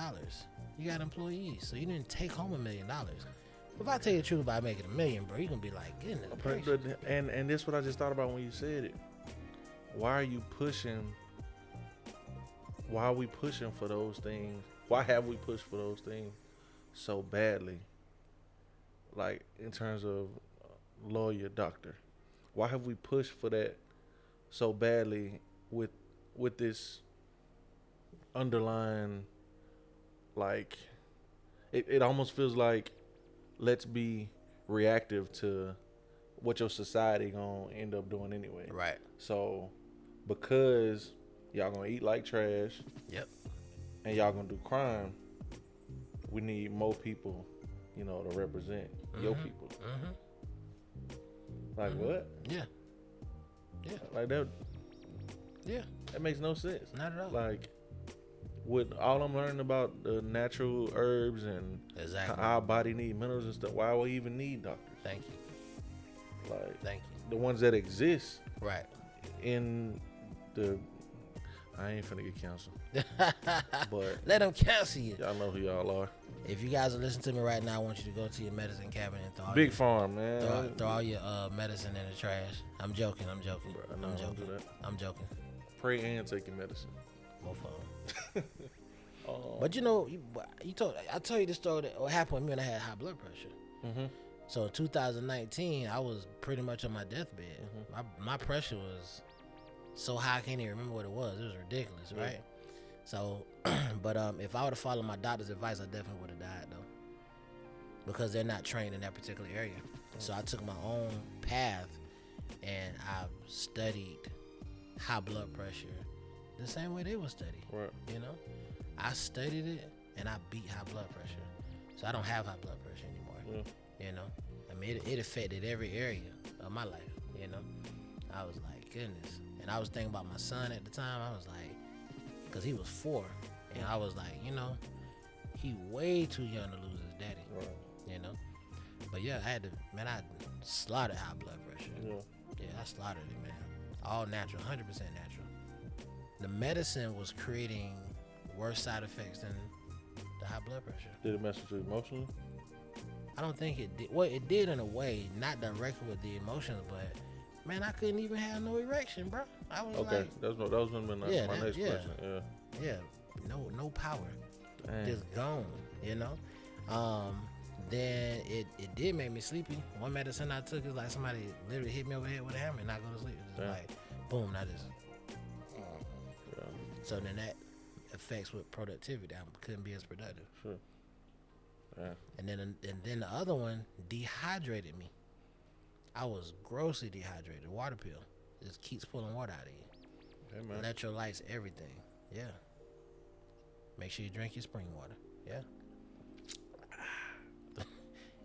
You got employees, so you didn't take home $1 million. If I tell you the truth about making $1 million, bro, you're gonna be like, goodness gracious. And this what I just thought about when you said it. Why are you pushing? Why are we pushing for those things? Why have we pushed for those things so badly? Like in terms of lawyer, doctor, why have we pushed for that so badly with this underlying, like, it almost feels like let's be reactive to what your society gonna end up doing anyway. Right. So because y'all gonna eat like trash, yep, and y'all gonna do crime, we need more people, you know, to represent your people. Like what? Yeah. Like that. Yeah. That makes no sense. Not at all. Like, with all I'm learning about the natural herbs and exactly how our body need minerals and stuff, why we even need doctors? Thank you. Like, thank you. The ones that exist. Right. In the, I ain't finna get canceled. But let them cancel you. Y'all know who y'all are. If you guys are listening to me right now, I want you to go to your medicine cabinet and throw all Big Farm, man. Throw all your medicine in the trash. I'm joking. Bro, I'm joking. I'm joking. Pray and take your medicine. Both of them. But you know, I told you the story that what happened with me when I had high blood pressure. So in 2019, I was pretty much on my deathbed. My pressure was so high I can't even remember what it was. It was ridiculous, right? So, but if I would have followed my doctor's advice, I definitely would have died though, because they're not trained in that particular area. So I took my own path, and I've studied high blood pressure the same way they would study. Right. You know, I studied it and I beat high blood pressure, so I don't have high blood pressure anymore. You know, I mean, it affected every area of my life. You know, I was like, goodness. And I was thinking about my son at the time. I was like, because he was 4, and I was like, you know, he way too young to lose his daddy. Right. You know, but yeah, I slaughtered high blood pressure. Yeah, I slaughtered it, man. All natural, 100% natural. The medicine was creating worse side effects than the high blood pressure. Did it mess with you emotionally? I don't think it did. Well, it did in a way, not directly with the emotions, but man, I couldn't even have no erection, bro. I was okay. Like, that was gonna be my next question. Yeah, no power. Dang. Just gone, you know. Then it did make me sleepy. One medicine I took is like somebody literally hit me over the head with a hammer and I go to sleep. It's just like boom, I just. So then that affects with productivity. I couldn't be as productive. Sure. Yeah. And then the other one dehydrated me. I was grossly dehydrated. Water pill just keeps pulling water out of you. Hey, man. Electrolytes, everything. Yeah. Make sure you drink your spring water. Yeah.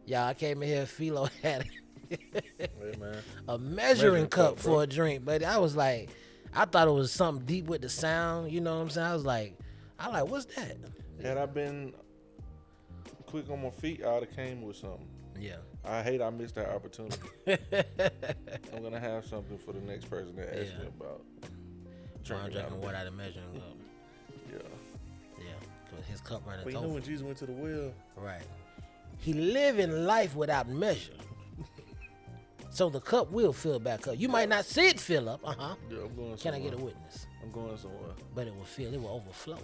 Yeah, I came in here, Philo had Hey, man. a measuring cup for a drink, but I was like, I thought it was something deep with the sound. You know what I'm saying? I was like, what's that? Had I been quick on my feet, I would have came with something. Yeah. I missed that opportunity. I'm gonna have something for the next person that asks me about. I'm drinking water out of measuring cup. Yeah. Cause his cup running over. But you know when Jesus went to the well, right? He living life without measure. So the cup will fill back up. You might not see it fill up. Yeah, I'm going somewhere. Can I get a witness? I'm going somewhere. But it will fill. It will overflow.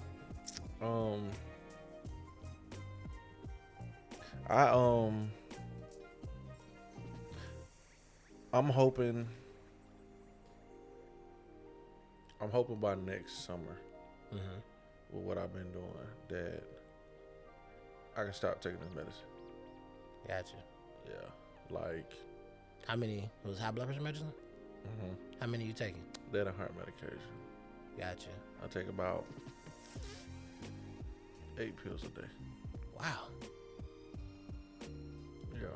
I'm hoping by next summer, with what I've been doing, that I can stop taking this medicine. Gotcha. Yeah, like. How many was high blood pressure medicine? How many are you taking? That and heart medication. Gotcha. I take about 8 pills a day. Wow. Yeah.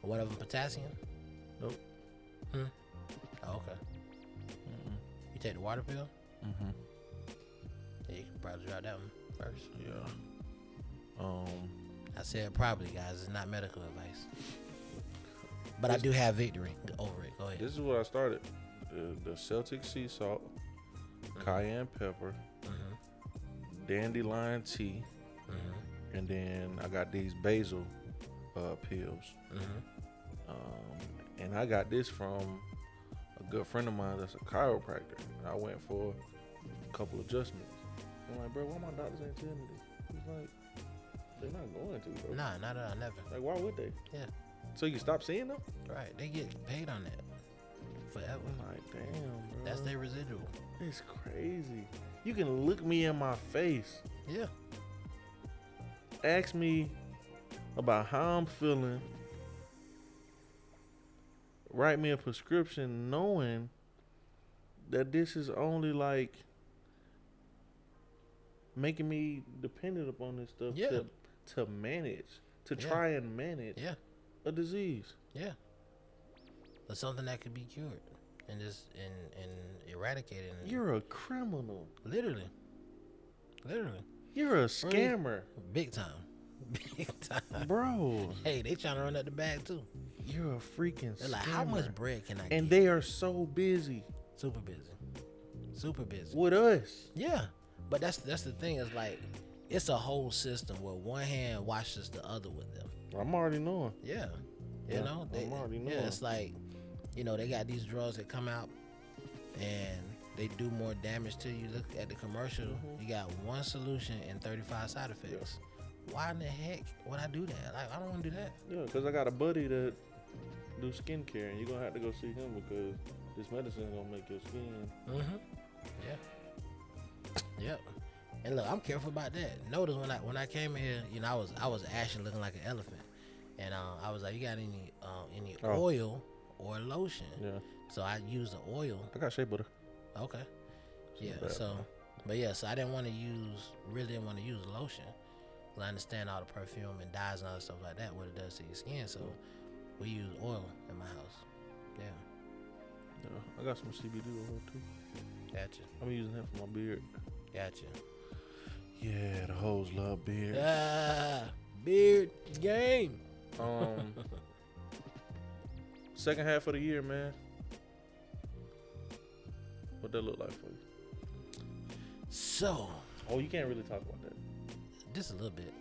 One of them potassium? Nope. Oh, okay. You take the water pill? Mm-hmm. Yeah, you can probably try that one first. Yeah. I said probably, guys. It's not medical advice. But I do have victory over it. Go ahead. This is what I started. The Celtic sea salt, cayenne pepper, dandelion tea, and then I got these basil pills. And I got this from a good friend of mine that's a chiropractor. And I went for a couple adjustments. I'm like, bro, why my doctors ain't telling me this? He's like, they're not going to, bro. Nah, not at all, never. Like, why would they? Yeah. So you stop seeing them? Right, they get paid on that forever. I'm like, damn, bro. That's their residual. It's crazy. You can look me in my face. Yeah. Ask me about how I'm feeling. Write me a prescription knowing that this is only like making me dependent upon this stuff to manage, to try and manage a disease. Yeah. But something that could be cured and just and eradicated. You're a criminal. Literally. You're a scammer. Big time. Big time. Bro. Hey, they trying to run up the bag too. You're a freaking They're scammer. like, how much bread can I get? And they are so busy. Super busy. Super busy. With us. Yeah. But that's the thing, is like it's a whole system where one hand washes the other with them. I'm already knowing. Yeah. You know? I'm already knowing. Yeah, it's like, you know, they got these drugs that come out and they do more damage to you. Look at the commercial. You got one solution and 35 side effects. Why in the heck would I do that? Like, I don't want to do that. Yeah, because I got a buddy that do skincare, and you're going to have to go see him because this medicine is going to make your skin. Yeah. Yep. And look, I'm careful about that. Notice when I came in here, you know, I was actually looking like an elephant. And I was like, you got any oil or lotion? Yeah. So I used the oil. I got shea butter. Okay. Yeah. Bad, so, but yeah, so I didn't want to use lotion. I understand all the perfume and dyes and all that stuff like that, what it does to your skin. So we use oil in my house. Yeah. Yeah. I got some CBD oil too. Gotcha. I'm using that for my beard. Gotcha. Yeah, the hoes love beards. Beard game. Second half of the year, man. What that look like for you? So. Oh, you can't really talk about that. Just a little bit.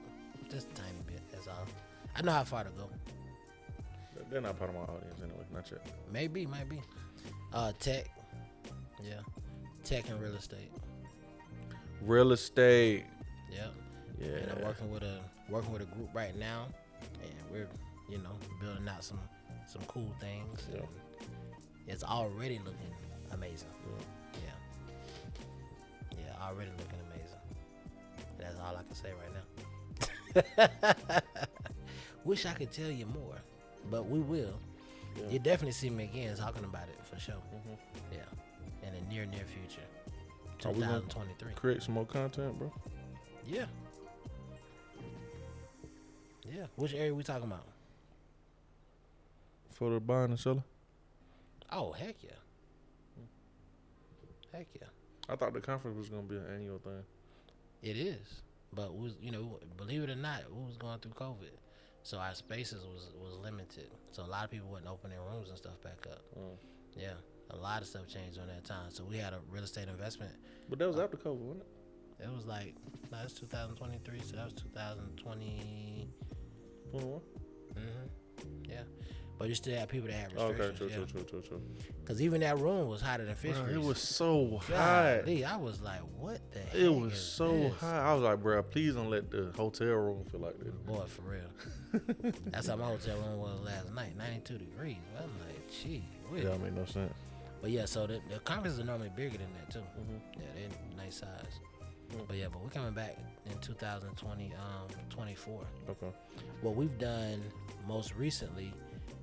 Just a tiny bit. That's all. I know how far to go. They're not part of my audience anyway. Not yet. Maybe. Tech. Yeah. Tech and real estate. Real estate. Yep. Yeah. And I'm working with a group right now, and we're, you know, building out some cool things. Yeah. It's already looking amazing. Yeah, already looking amazing. That's all I can say right now. Wish I could tell you more, but we will. Yeah. You definitely see me again talking about it for sure. Yeah, in the near future, 2023. Create some more content, bro. Yeah. Which area we talking about? For the buying and selling. Oh, heck yeah. I thought the conference was gonna be an annual thing. It is, but believe it or not, we was going through COVID, so our spaces was limited. So a lot of people wasn't opening rooms and stuff back up. Yeah, a lot of stuff changed during that time. So we had a real estate investment. But that was after COVID, wasn't it? It was like, that's 2023, so that was 2020. 21? Yeah. But you still have people that have restrictions. Okay, true. Because even that room was hotter than fish grease. It was so hot. I was like, what the heck? It was so hot. I was like, bro, please don't let the hotel room feel like this. Boy, for real. That's how my hotel room was last night, 92 degrees. I'm like, gee. Yeah, that made no sense. But yeah, so the conferences are normally bigger than that too. Yeah, they're nice size. But yeah, we're coming back in 2024. Okay. What we've done most recently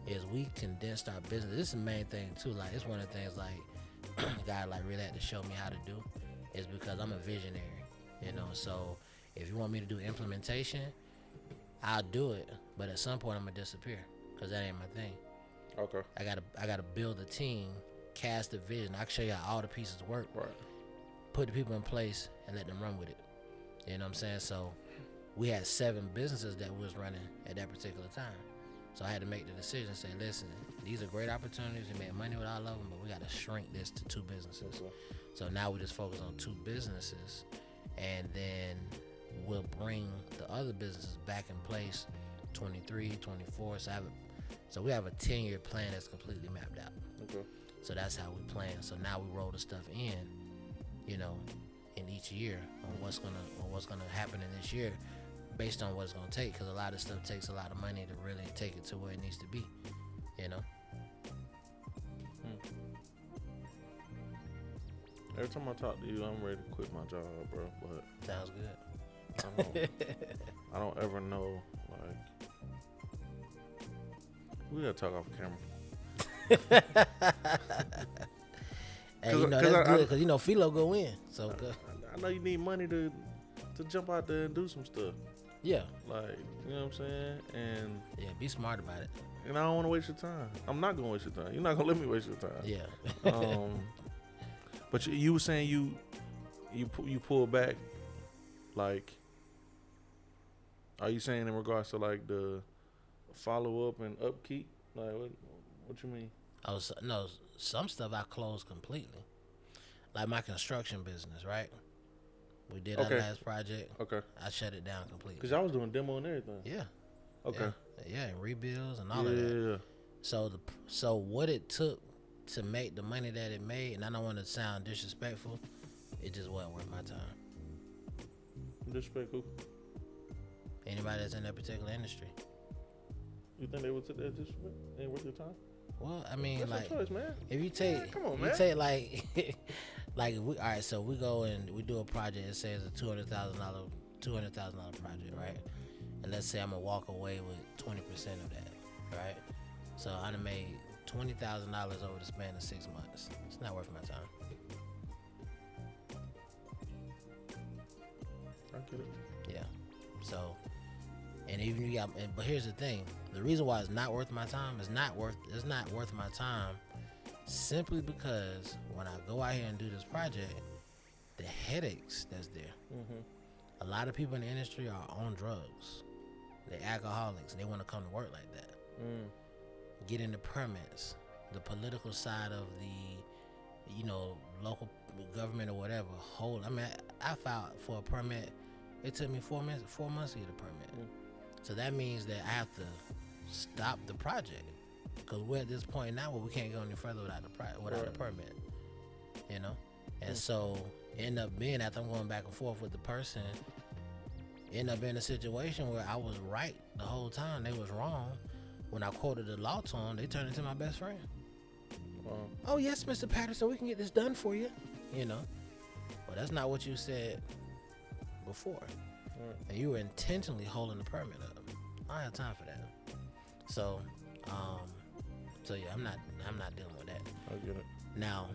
is we condensed our business. This is the main thing too. Like, it's one of the things like God like really had to show me how to do, is because I'm a visionary, you know. So if you want me to do implementation, I'll do it. But at some point I'm gonna disappear because that ain't my thing. Okay. I gotta build a team cast the vision. I can show you how all the pieces work. Right. Put the people in place and let them run with it. You know what I'm saying? So we had 7 businesses that we was running at that particular time. So I had to make the decision, say, listen, these are great opportunities. We made money with all of them, but we got to shrink this to 2 businesses. Okay. So now we just focus on 2 businesses, and then we'll bring the other businesses back in place 23, 24. So we have a 10-year plan that's completely mapped out. Okay. So that's how we plan. So now we roll the stuff in, you know, in each year on what's gonna happen in this year, based on what it's gonna take. Because a lot of stuff takes a lot of money to really take it to where it needs to be, you know. Every time I talk to you, I'm ready to quit my job, bro. But Sounds good. I don't ever know, like, we gotta talk off camera. Hey, you know that's good because you know Philo go in. So I know you need money to jump out there and do some stuff. yeah, Like, you know what I'm saying? And yeah, be smart about it. I don't want to waste your time. I'm not gonna waste your time. You're not gonna let me waste your time. Yeah. But you were saying you pull back, like, are you saying in regards to like the follow up and upkeep? Like, what you mean? Oh no, some stuff I closed completely, like my construction business. Right, we did our last project. Okay. I shut it down completely. Cause I was doing demo and everything. Yeah. Okay. Yeah, and rebuilds and all of that. Yeah. So what it took to make the money that it made, and I don't want to sound disrespectful, it just wasn't worth my time. Disrespectful. Anybody that's in that particular industry. You think they would take that disrespect? Ain't worth your time? Well, I mean, That's like, your choice, man. if you take, Yeah, come on, you man. take like, like all right. So we go and we do a project. It says a $200,000 project, right? And let's say I'm gonna walk away with 20% of that, right? So I done made $20,000 over the span of 6 months. It's not worth my time. I get it. Yeah. So, and even you got, but here's the thing: the reason why it's not worth my time is not worth my time, simply because when I go out here and do this project, the headaches that's there. Mm-hmm. A lot of people in the industry are on drugs. They're alcoholics. They want to come to work like that. Getting the permits, the political side of the, you know, local government or whatever. I filed for a permit. It took me 4 months to get a permit. So that means that I have to stop the project because we're at this point now where we can't go any further without the permit. You know, and so end up being, after I'm going back and forth with the person, end up in a situation where I was right the whole time. They was wrong. When I quoted the law to them, they turned into my best friend. Oh yes, Mr. Patterson, we can get this done for you. You know, well, that's not what you said before. And you were intentionally holding the permit up. I don't have time for that. So yeah, I'm not dealing with that. I get it. Now,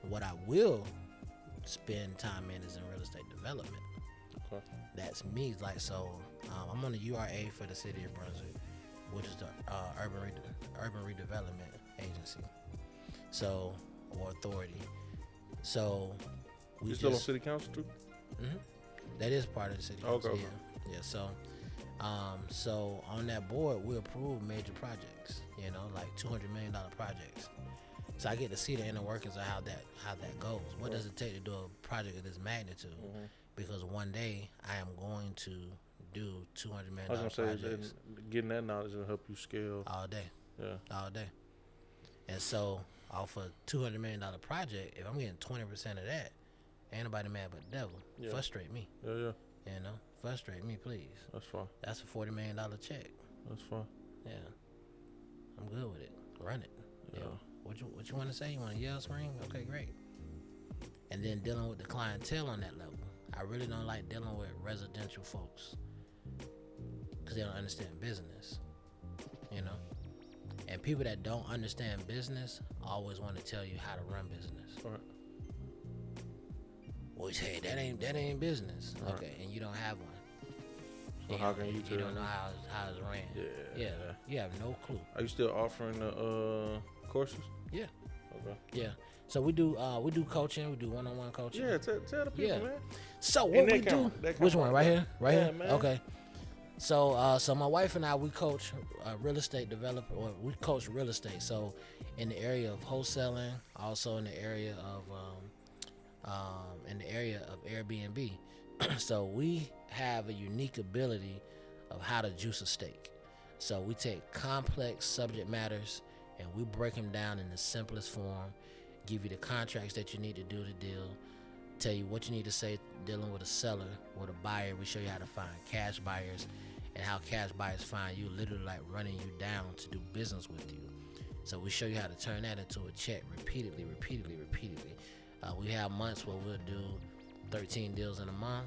what I will spend time in is in real estate development. Okay. That's me. Like, so I'm on the URA for the city of Brunswick, which is the urban redevelopment agency. So, or authority. So we You still on city council too? Mm-hmm. That is part of the city council. Okay. Yeah. So on that board, we approve major projects. You know, like $200 million projects. So I get to see the inner workings of how that goes. What does it take to do a project of this magnitude? Because one day I am going to do $200 million projects. I was gonna say, getting that knowledge will help you scale all day. Yeah. All day. And so off a $200 million project, if I'm getting 20% of that, ain't nobody mad but the devil. Yeah. Frustrate me. Yeah. You know, frustrate me, please. That's fine. That's a $40 million check. That's fine. Yeah, I'm good with it. Run it. Yeah. You know, what you want to say? You want to yell, scream? Okay, great. And then dealing with the clientele on that level. I really don't like dealing with residential folks because they don't understand business. You know, and people that don't understand business always want to tell you how to run business. All right. Well, hey, that ain't business. Right. Okay, and you don't have one. So how can you tell? You don't know how it's ran. Yeah. You have no clue. Are you still offering the courses? Yeah. Okay. bro. Yeah. So we do coaching. We do one-on-one coaching. Yeah, tell the people, Yeah. man. So And what that we camera, do? that Which camera one? right Right there. here. Right Yeah, here. man. Okay. So my wife and I, we coach real estate developer, or we coach real estate. So in the area of wholesaling, also in the area of Airbnb. So we have a unique ability of how to juice a steak. So we take complex subject matters and we break them down in the simplest form, give you the contracts that you need to do the deal, tell you what you need to say dealing with a seller, with a buyer. We show you how to find cash buyers and how cash buyers find you, literally like running you down to do business with you. So we show you how to turn that into a check repeatedly. We have months where we'll do 13 deals in a month,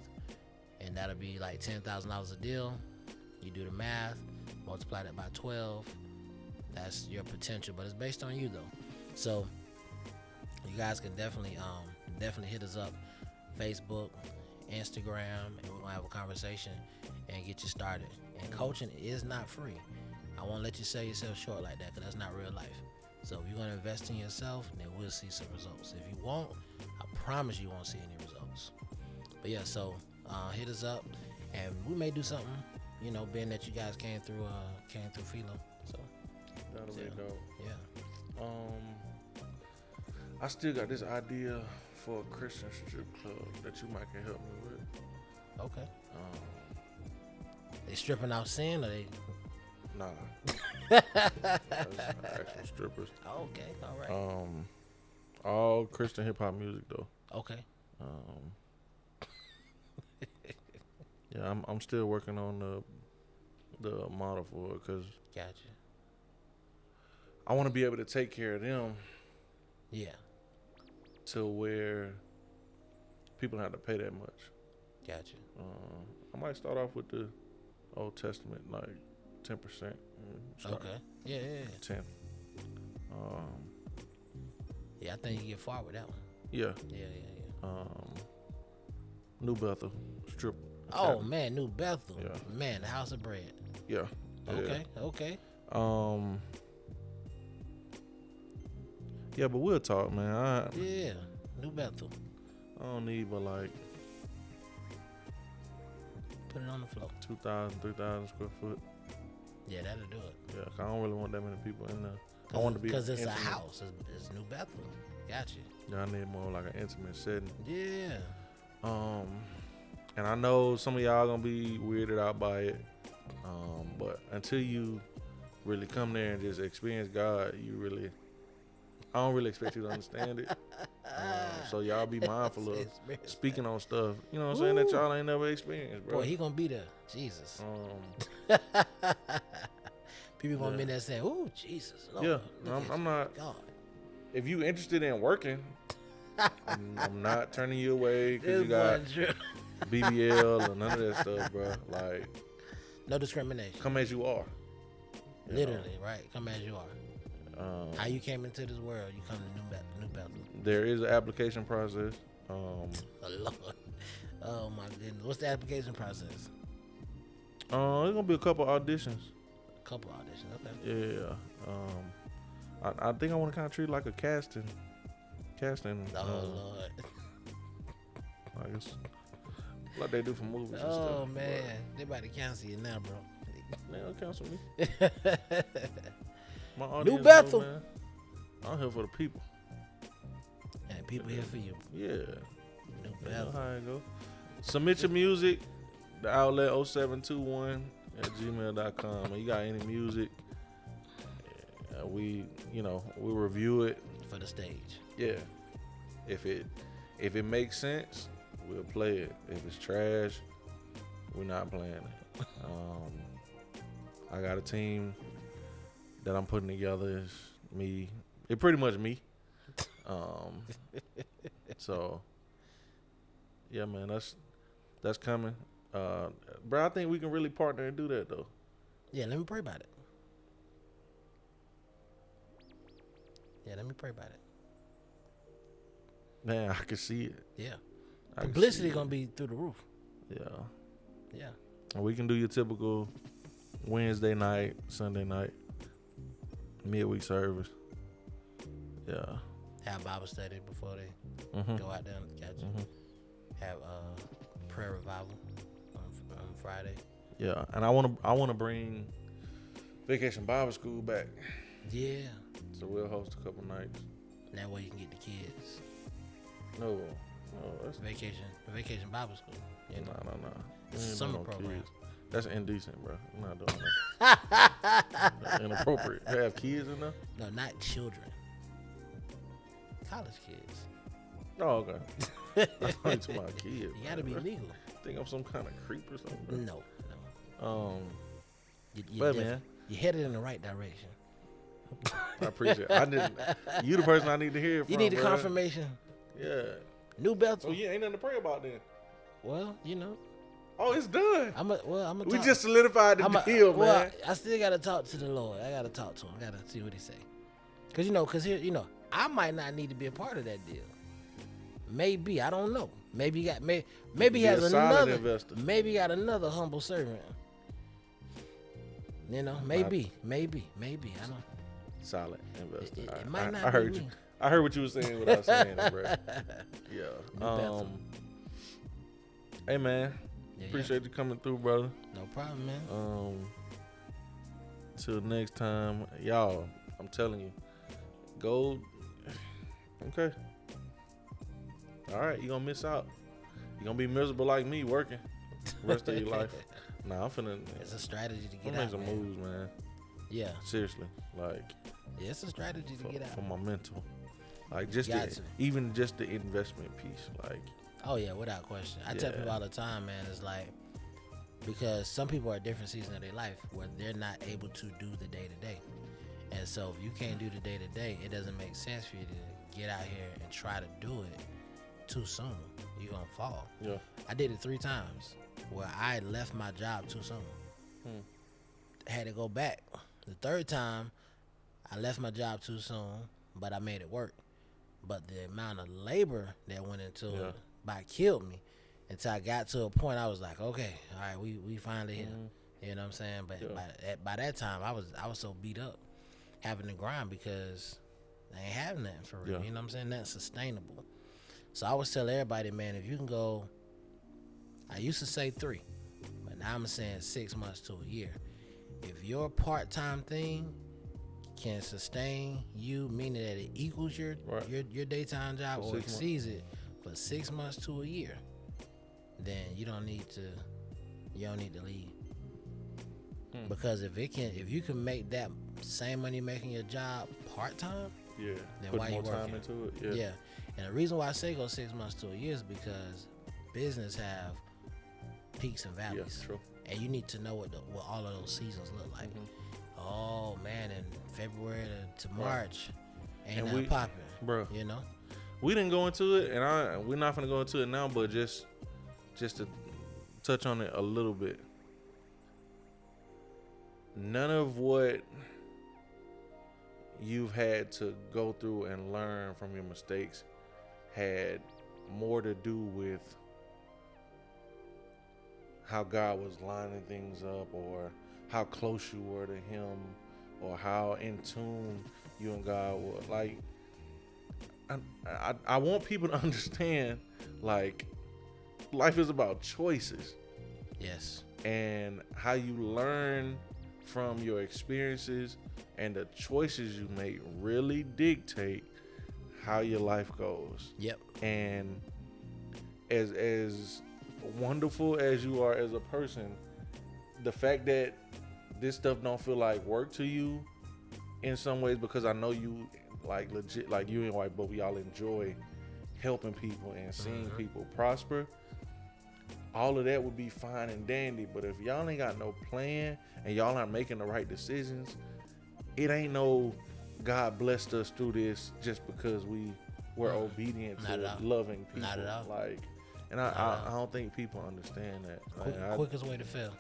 and that'll be like $10,000 a deal. You do the math, multiply that by 12. That's your potential, but it's based on you though. So you guys can definitely hit us up, Facebook, Instagram, and we're gonna have a conversation and get you started. And coaching is not free. I won't let you sell yourself short like that, because that's not real life. So if you're gonna invest in yourself, then we'll see some results. If you won't, I promise you won't see any results. But yeah, so hit us up, and we may do something. You know, being that you guys came through Philo, so That'll be dope. Yeah. I still got this idea for a Christian strip club that you might can help me with. Okay. They stripping out sin, or they? Nah. That's actual strippers. Okay, all right. All Christian hip hop music though. Okay. Yeah, I'm still working on the model for it, because Gotcha. I want to be able to take care of them. Yeah. To where people don't have to pay that much. Gotcha. I might start off with the Old Testament, like 10%. Okay. Yeah. 10. Yeah, I think you get far with that one. Yeah. Yeah. New Bethel strip. Oh man, New Bethel. Yeah. Man, the House of Bread. Yeah. Okay. Yeah, but we'll talk, man. Yeah, New Bethel. I don't need but like Put it on the floor. 2,000, 3,000 square foot. Yeah, that'll do it. Yeah, 'cause I don't really want that many people in there. I want to be because it's intimate. a house. It's New Bethel. Gotcha. Yeah, I need more like an intimate setting. Yeah. And I know some of y'all gonna be weirded out by it. But until you really come there and just experience God, I don't really expect you to understand it. So y'all be mindful of speaking on stuff, you know what I'm saying, that y'all ain't never experienced, bro. Boy, he gonna be there. Jesus. People gonna be there saying, "Ooh, Jesus." Lord, yeah, I'm not. God. If you interested in working, I'm not turning you away because you got BBL or none of that stuff, bro. Like, no discrimination. come as you are. Literally, right? Come as you are. How you came into this world, you come to New Bethel. There is an application process. Oh, Lord. Oh, my goodness. What's the application process? There's gonna be a couple auditions. A couple auditions, okay. Yeah. I think I want to kind of treat it like a casting. Oh, Lord. Like it's like they do for movies and stuff. Oh, man. They about to cancel you now, bro. Man, don't cancel me. My audience New Bethel. man. I'm here for the people. And people here for you. Yeah. New You know Bethel. how it go. Submit your music. The outlet 0721@gmail.com. And you got any music, we review it. For the stage. Yeah. If it makes sense, we'll play it. If it's trash, we're not playing it. I got a team that I'm putting together. It's me. It's pretty much me. So yeah, man, that's coming. Bro, I think we can really partner and do that though. Yeah, let me pray about it. Man, I can see it. Yeah. I can Publicity see it. gonna be through the roof. Yeah. Yeah. And we can do your typical Wednesday night, Sunday night, midweek service. Yeah. Have Bible study before they Mm-hmm. go out there and catch it. Have prayer revival on Friday. Yeah, and I wanna bring Vacation Bible School back. Yeah. So we'll host a couple nights. That way you can get the kids. No, that's Vacation Bible School. You know? no. It's a We ain't summer doing no program. kids. That's indecent, bro. I'm not doing that. That's inappropriate. You have kids in there? No, not children. College kids. Oh, okay. I thought you talking about kids. You gotta be bro. legal. Think I'm some kind of creep or something, bro? No. But man, you're headed in the right direction. I appreciate it. You the person I need to hear from. You need a bro. confirmation. Yeah. New belt. Oh yeah, ain't nothing to pray about then. Well, you know. Oh, it's done. I'm We just solidified the deal, well, man. I still gotta talk to the Lord. I gotta talk to him. I gotta see what he say. Cause here, I might not need to be a part of that deal. Maybe, I don't know. Maybe he got maybe he has another investor. Maybe he got another humble servant. Maybe. I don't. Solid investor. It might not I heard be you. me. I heard what you were saying without saying it, bro. Yeah. Hey man, appreciate you coming through, brother. No problem, man. Till next time, y'all. I'm telling you, gold. Okay. All right, you gonna miss out. You gonna be miserable like me working rest of your life. Nah, I'm finna. It's a strategy to get make out, some man. moves, man. Yeah. Seriously, like. Yeah, it's a strategy to get out. For my mental, like just even just the investment piece, like. Oh yeah, without question. I tell people all the time, man. It's like because some people are at different seasons of their life where they're not able to do the day to day, and so if you can't do the day to day, it doesn't make sense for you to get out here and try to do it too soon. You're gonna fall. Yeah. I did it 3 times where I left my job too soon. Had to go back. The 3rd time, I left my job too soon, but I made it work. But the amount of labor that went into it killed me until I got to a point I was like, okay, all right, we finally here. You know what I'm saying? But by that time, I was so beat up having to grind because I ain't having nothing for real. You know what I'm saying? Nothing sustainable. So I always tell everybody, man, if you can go, I used to say 3, but now I'm saying 6 months to a year. If your part-time thing can sustain you, meaning that it equals your daytime job or exceeds it for 6 months to a year, then you don't need to leave. Because if you can make that same money making your job part-time, then put why more you working? time into it. Yeah. And the reason why I say go 6 months to a year is because business have peaks and valleys. Yeah, true. And you need to know what all of those seasons look like. Oh man, in February to March, ain't nothing popping, bro. You know, we didn't go into it, and we're not gonna go into it now. But just to touch on it a little bit, none of what you've had to go through and learn from your mistakes had more to do with how God was lining things up, or how close you were to Him, or how in tune you and God were. Like, I want people to understand, like, life is about choices. Yes. And how you learn from your experiences and the choices you make really dictate how your life goes. Yep. And as wonderful as you are as a person, the fact that this stuff don't feel like work to you in some ways, because I know you like legit, like you and White, but we all enjoy helping people and seeing people prosper. All of that would be fine and dandy, but if y'all ain't got no plan and y'all aren't making the right decisions, it ain't no God blessed us through this just because we're obedient to loving people. Not at all. Like, and I don't think people understand that. Quickest way to fail.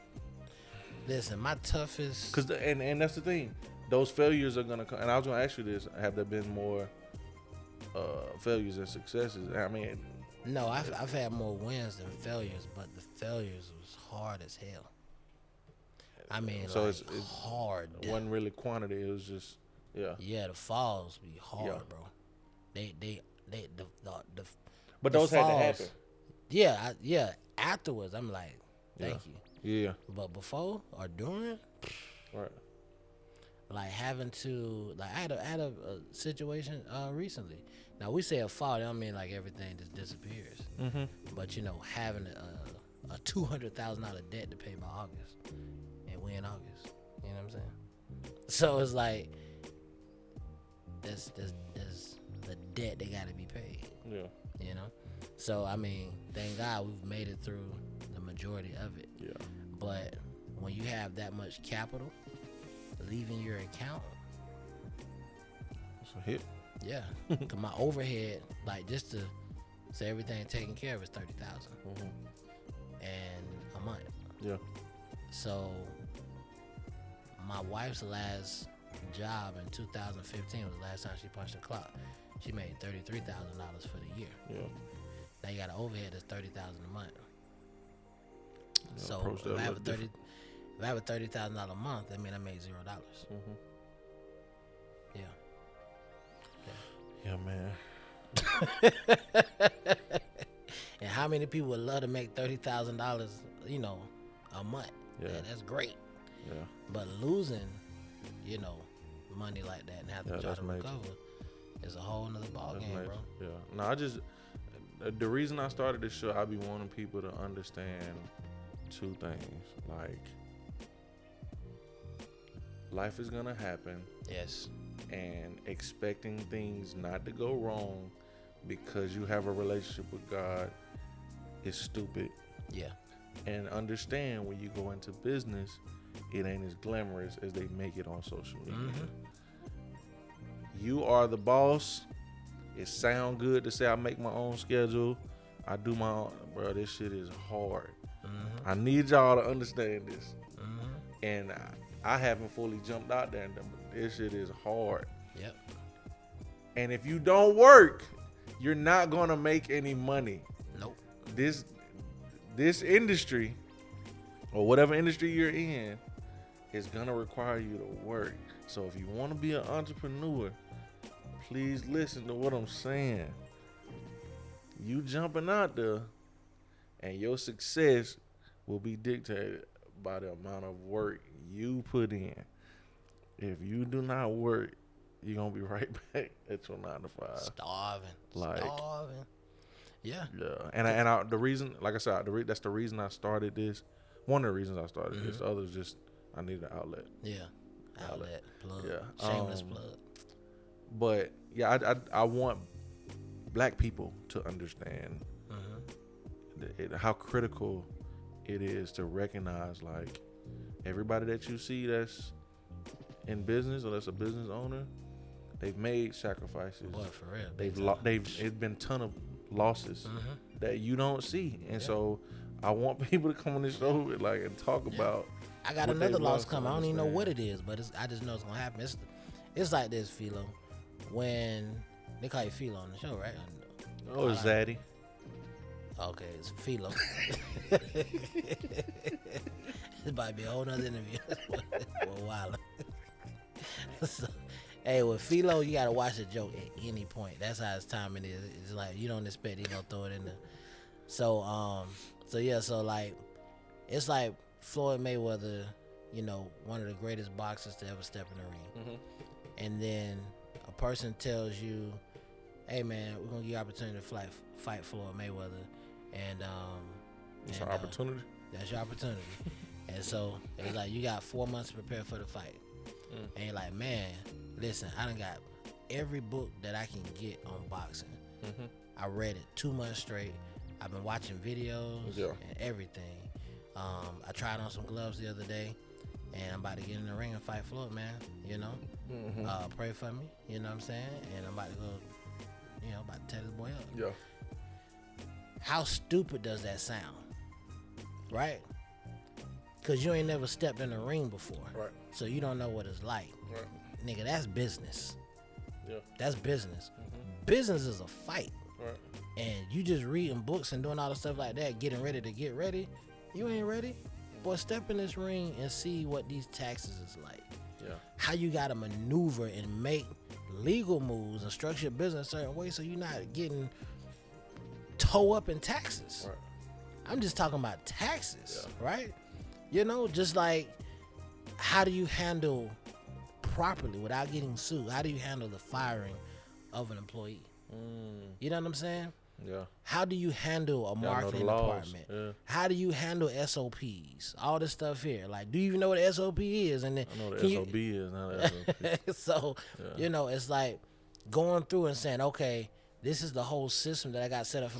Listen, my toughest. And that's the thing. Those failures are gonna come. And I was gonna ask you this: have there been more failures and successes? I mean, no, I've had more wins than failures, but the failures was hard as hell. I mean, so like, it's hard. It wasn't really quantity. It was just, yeah. Yeah, the falls be hard, bro. The But the those had to falls- happen. Yeah. Afterwards, I'm like, thank you. Yeah. But before or during, Right. like having to, like I had a situation recently. Now we say a fall, I don't mean like everything just disappears. Mm-hmm. But having a $200,000 debt to pay by August, and we in August. You know what I'm saying? So it's like there's the debt that got to be paid. Yeah. You know. So I mean, thank God we've made it through the majority of it. Yeah. But when you have that much capital leaving your account, It's a hit. yeah. Cause my overhead, like just to say everything taken care of, is $30,000 Mm-hmm. and a month. Yeah. So my wife's last job in 2015 was the last time she punched the clock. She made $33,000 for the year. Yeah. Now you got an overhead that's $30,000 a month. Yeah, So approach that if a I have little a $30,000 a month, that means I made $0. Mm-hmm. Yeah. Yeah, man. And how many people would love to make $30,000, a month? Yeah. That's great. Yeah. But losing, money like that and have to Yeah, try that's to major. recover is a whole nother ball That's game, major. bro. Yeah. No, the reason I started this show, I be wanting people to understand two things. Like, life is gonna happen, Yes. and expecting things not to go wrong because you have a relationship with God is stupid. Yeah. And understand when you go into business, it ain't as glamorous as they make it on social media. Mm-hmm. You are the boss. It sound good to say I make my own schedule. I do my own. Bro, this shit is hard. Mm-hmm. I need y'all to understand this. Mm-hmm. And I haven't fully jumped out there. This shit is hard. Yep. And if you don't work, you're not going to make any money. Nope. This industry, or whatever industry you're in, is going to require you to work. So if you want to be an entrepreneur, please listen to what I'm saying. You jumping out there, and your success will be dictated by the amount of work you put in. If you do not work, you're going to be right back at your 9 to 5. Starving. Yeah. Yeah. And the reason, like I said, that's the reason I started this. One of the reasons I started this. The other is just I needed an outlet. Yeah. Outlet. Plug. Yeah. Shameless plug. But yeah, I want black people to understand how critical it is to recognize, like, everybody that you see that's in business or that's a business owner, they've made sacrifices. Boy, for real. It's been a ton of losses that you don't see, and so I want people to come on this show and talk about. I got what another they loss lost coming. and I don't even know understand. what it is, but I just know it's gonna happen. It's like this, Philo. When they call you Philo on the show, right? Oh, Zaddy. Okay, it's Philo. This might be a whole nother interview for a while. So, hey, with Philo, you gotta watch the joke at any point. That's how his timing is. It's like you don't expect he gonna throw it in there. So like, it's like Floyd Mayweather, one of the greatest boxers to ever step in the ring. And then a person tells you, hey man, we're gonna give you an opportunity to fight Floyd Mayweather, and It's an opportunity. That's your opportunity. And so it's like you got 4 months to prepare for the fight. And you're like, man, listen, I done got every book that I can get on boxing. I read it 2 months straight. I've been watching videos and everything. I tried on some gloves the other day, and I'm about to get in the ring and fight Floyd, man. Pray for me, you know what I'm saying? And I'm about to go, about to tear this boy up. Yeah. How stupid does that sound? Right? Because you ain't never stepped in a ring before. Right. So you don't know what it's like. Right. Nigga, that's business. Yeah. That's business. Business is a fight. Right. And you just reading books and doing all the stuff like that, getting ready to get ready. You ain't ready. Boy, step in this ring and see what these taxes is like. Yeah. How you got to maneuver and make legal moves and structure your business a certain way so you're not getting toe up in taxes. Right. I'm just talking about taxes, right? You know, just like how do you handle properly without getting sued? How do you handle the firing of an employee? You know what I'm saying? Yeah. How do you handle a marketing department? Yeah. How do you handle SOPs? All this stuff here. Like, do you even know what an SOP is? And then I know what the SOP is, not the SOP. So, you know, it's like going through and saying, okay, this is the whole system that I got set up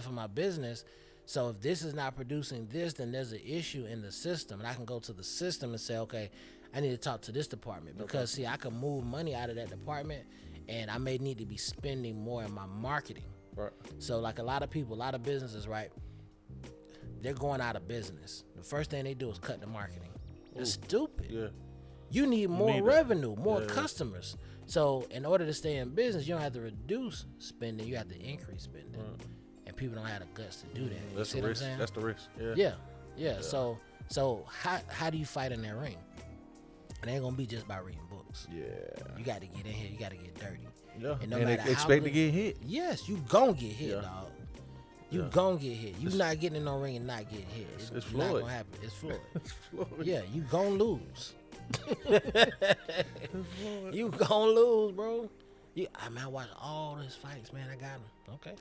for my business. So if this is not producing this, then there's an issue in the system, and I can go to the system and say, okay, I need to talk to this department because see, I can move money out of that department, and I may need to be spending more in my marketing. Right. So like a lot of people, a lot of businesses, right? They're going out of business. The first thing they do is cut the marketing. It's stupid. Yeah. You need more revenue, more customers. So in order to stay in business, you don't have to reduce spending. You have to increase spending. Right. And people don't have the guts to do that. That's the risk. That's the risk. Yeah. So how do you fight in that ring? It ain't gonna be just by reading books. Yeah. You got to get in here. You got to get dirty. Yeah. And no matter how expect to get hit. Yes, you gonna get hit, dog. You gonna get hit. You not getting in no ring and not getting hit. It's not gonna happen. It's Floyd. It's Floyd. Yeah, you gonna lose. You gonna lose, bro. I watch all these fights, man. I got them. Okay.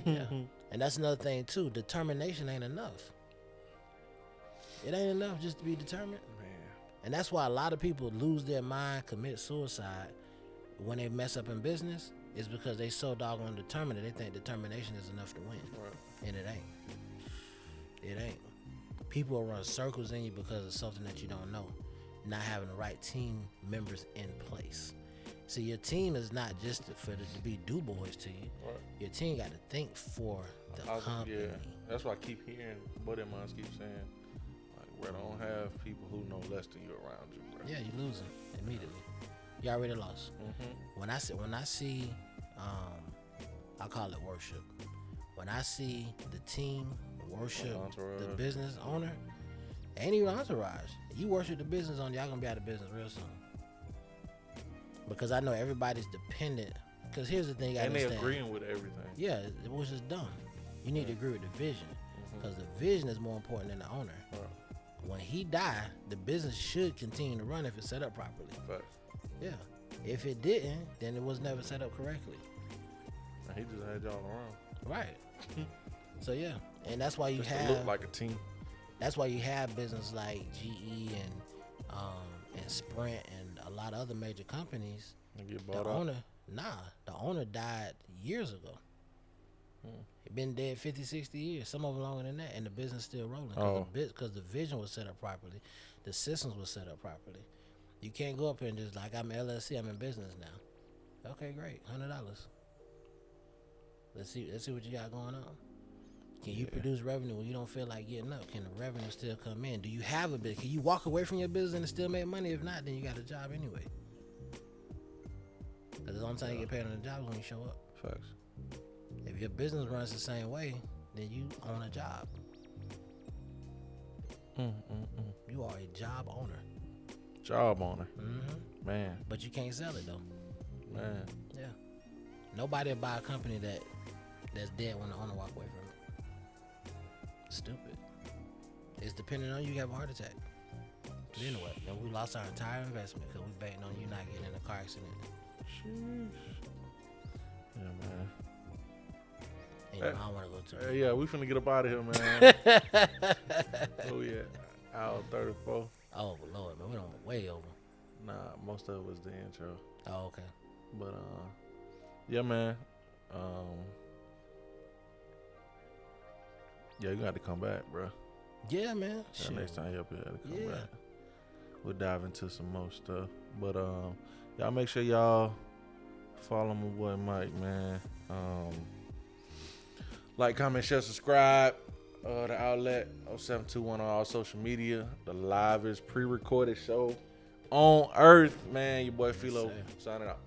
Yeah. And that's another thing too. Determination ain't enough. It ain't enough just to be determined. Man. And that's why a lot of people lose their mind, commit suicide when they mess up in business. Is because they so doggone determined that they think determination is enough to win. Right. And it ain't. It ain't. People will run circles in you because of something that you don't know. Not having the right team members in place. See, your team is not just to be do boys to you. Right. Your team got to think for the company. Yeah. That's why I keep hearing buddy of mine keep saying, like, bro, don't have people who know less than you around you, bro. Yeah, you losing immediately. You already lost. When I see, I call it worship. When I see the team worship the business owner, ain't even entourage. You worship the business owner, y'all gonna be out of business real soon. Because I know everybody's dependent. Because here's the thing, you gotta understand. And they agreeing with everything. Yeah, which is dumb. You need to agree with the vision. Because the vision is more important than the owner. Right. When he die, the business should continue to run if it's set up properly. Right. Yeah. If it didn't, then it was never set up correctly. And he just had y'all around. Right. So yeah, and that's why you just have to look like a team. That's why you have business like GE and Sprint and a lot of other major companies. And get bought out. The owner died years ago. He been dead 50, 60 years, some of them longer than that, and the business still rolling because the vision was set up properly, the systems were set up properly. You can't go up here and just like, I'm an LLC, I'm in business now. Okay, great, $100. Let's see what you got going on. Can you produce revenue when you don't feel like getting up? Can the revenue still come in? Do you have a business? Can you walk away from your business and still make money? If not, then you got a job anyway. Because the only time you get paid on the job is when you show up. Facts. If your business runs the same way, then you own a job. You are a job owner. Job owner. Man. But you can't sell it though. Man. Yeah. Nobody will buy a company that's dead when the owner walk away from it. Stupid. It's depending on you have a heart attack. Then what? Then we lost our entire investment because we betting on you not getting in a car accident. Sheesh. Yeah, man. And I don't want to go to yeah, we finna get up out of here, man. Oh, yeah. Hour 34. Oh, Lord, man. We're way over. Nah, most of it was the intro. Oh, okay. But, yeah, man. Yeah, you got to come back, bro. Yeah, man. Yeah, next time you up here, to come back. We'll dive into some more stuff. But, y'all make sure y'all follow my boy Mike, man. Like, comment, share, subscribe. The outlet 0721 on all social media. The livest pre-recorded show on earth, man. Your boy Philo signing out.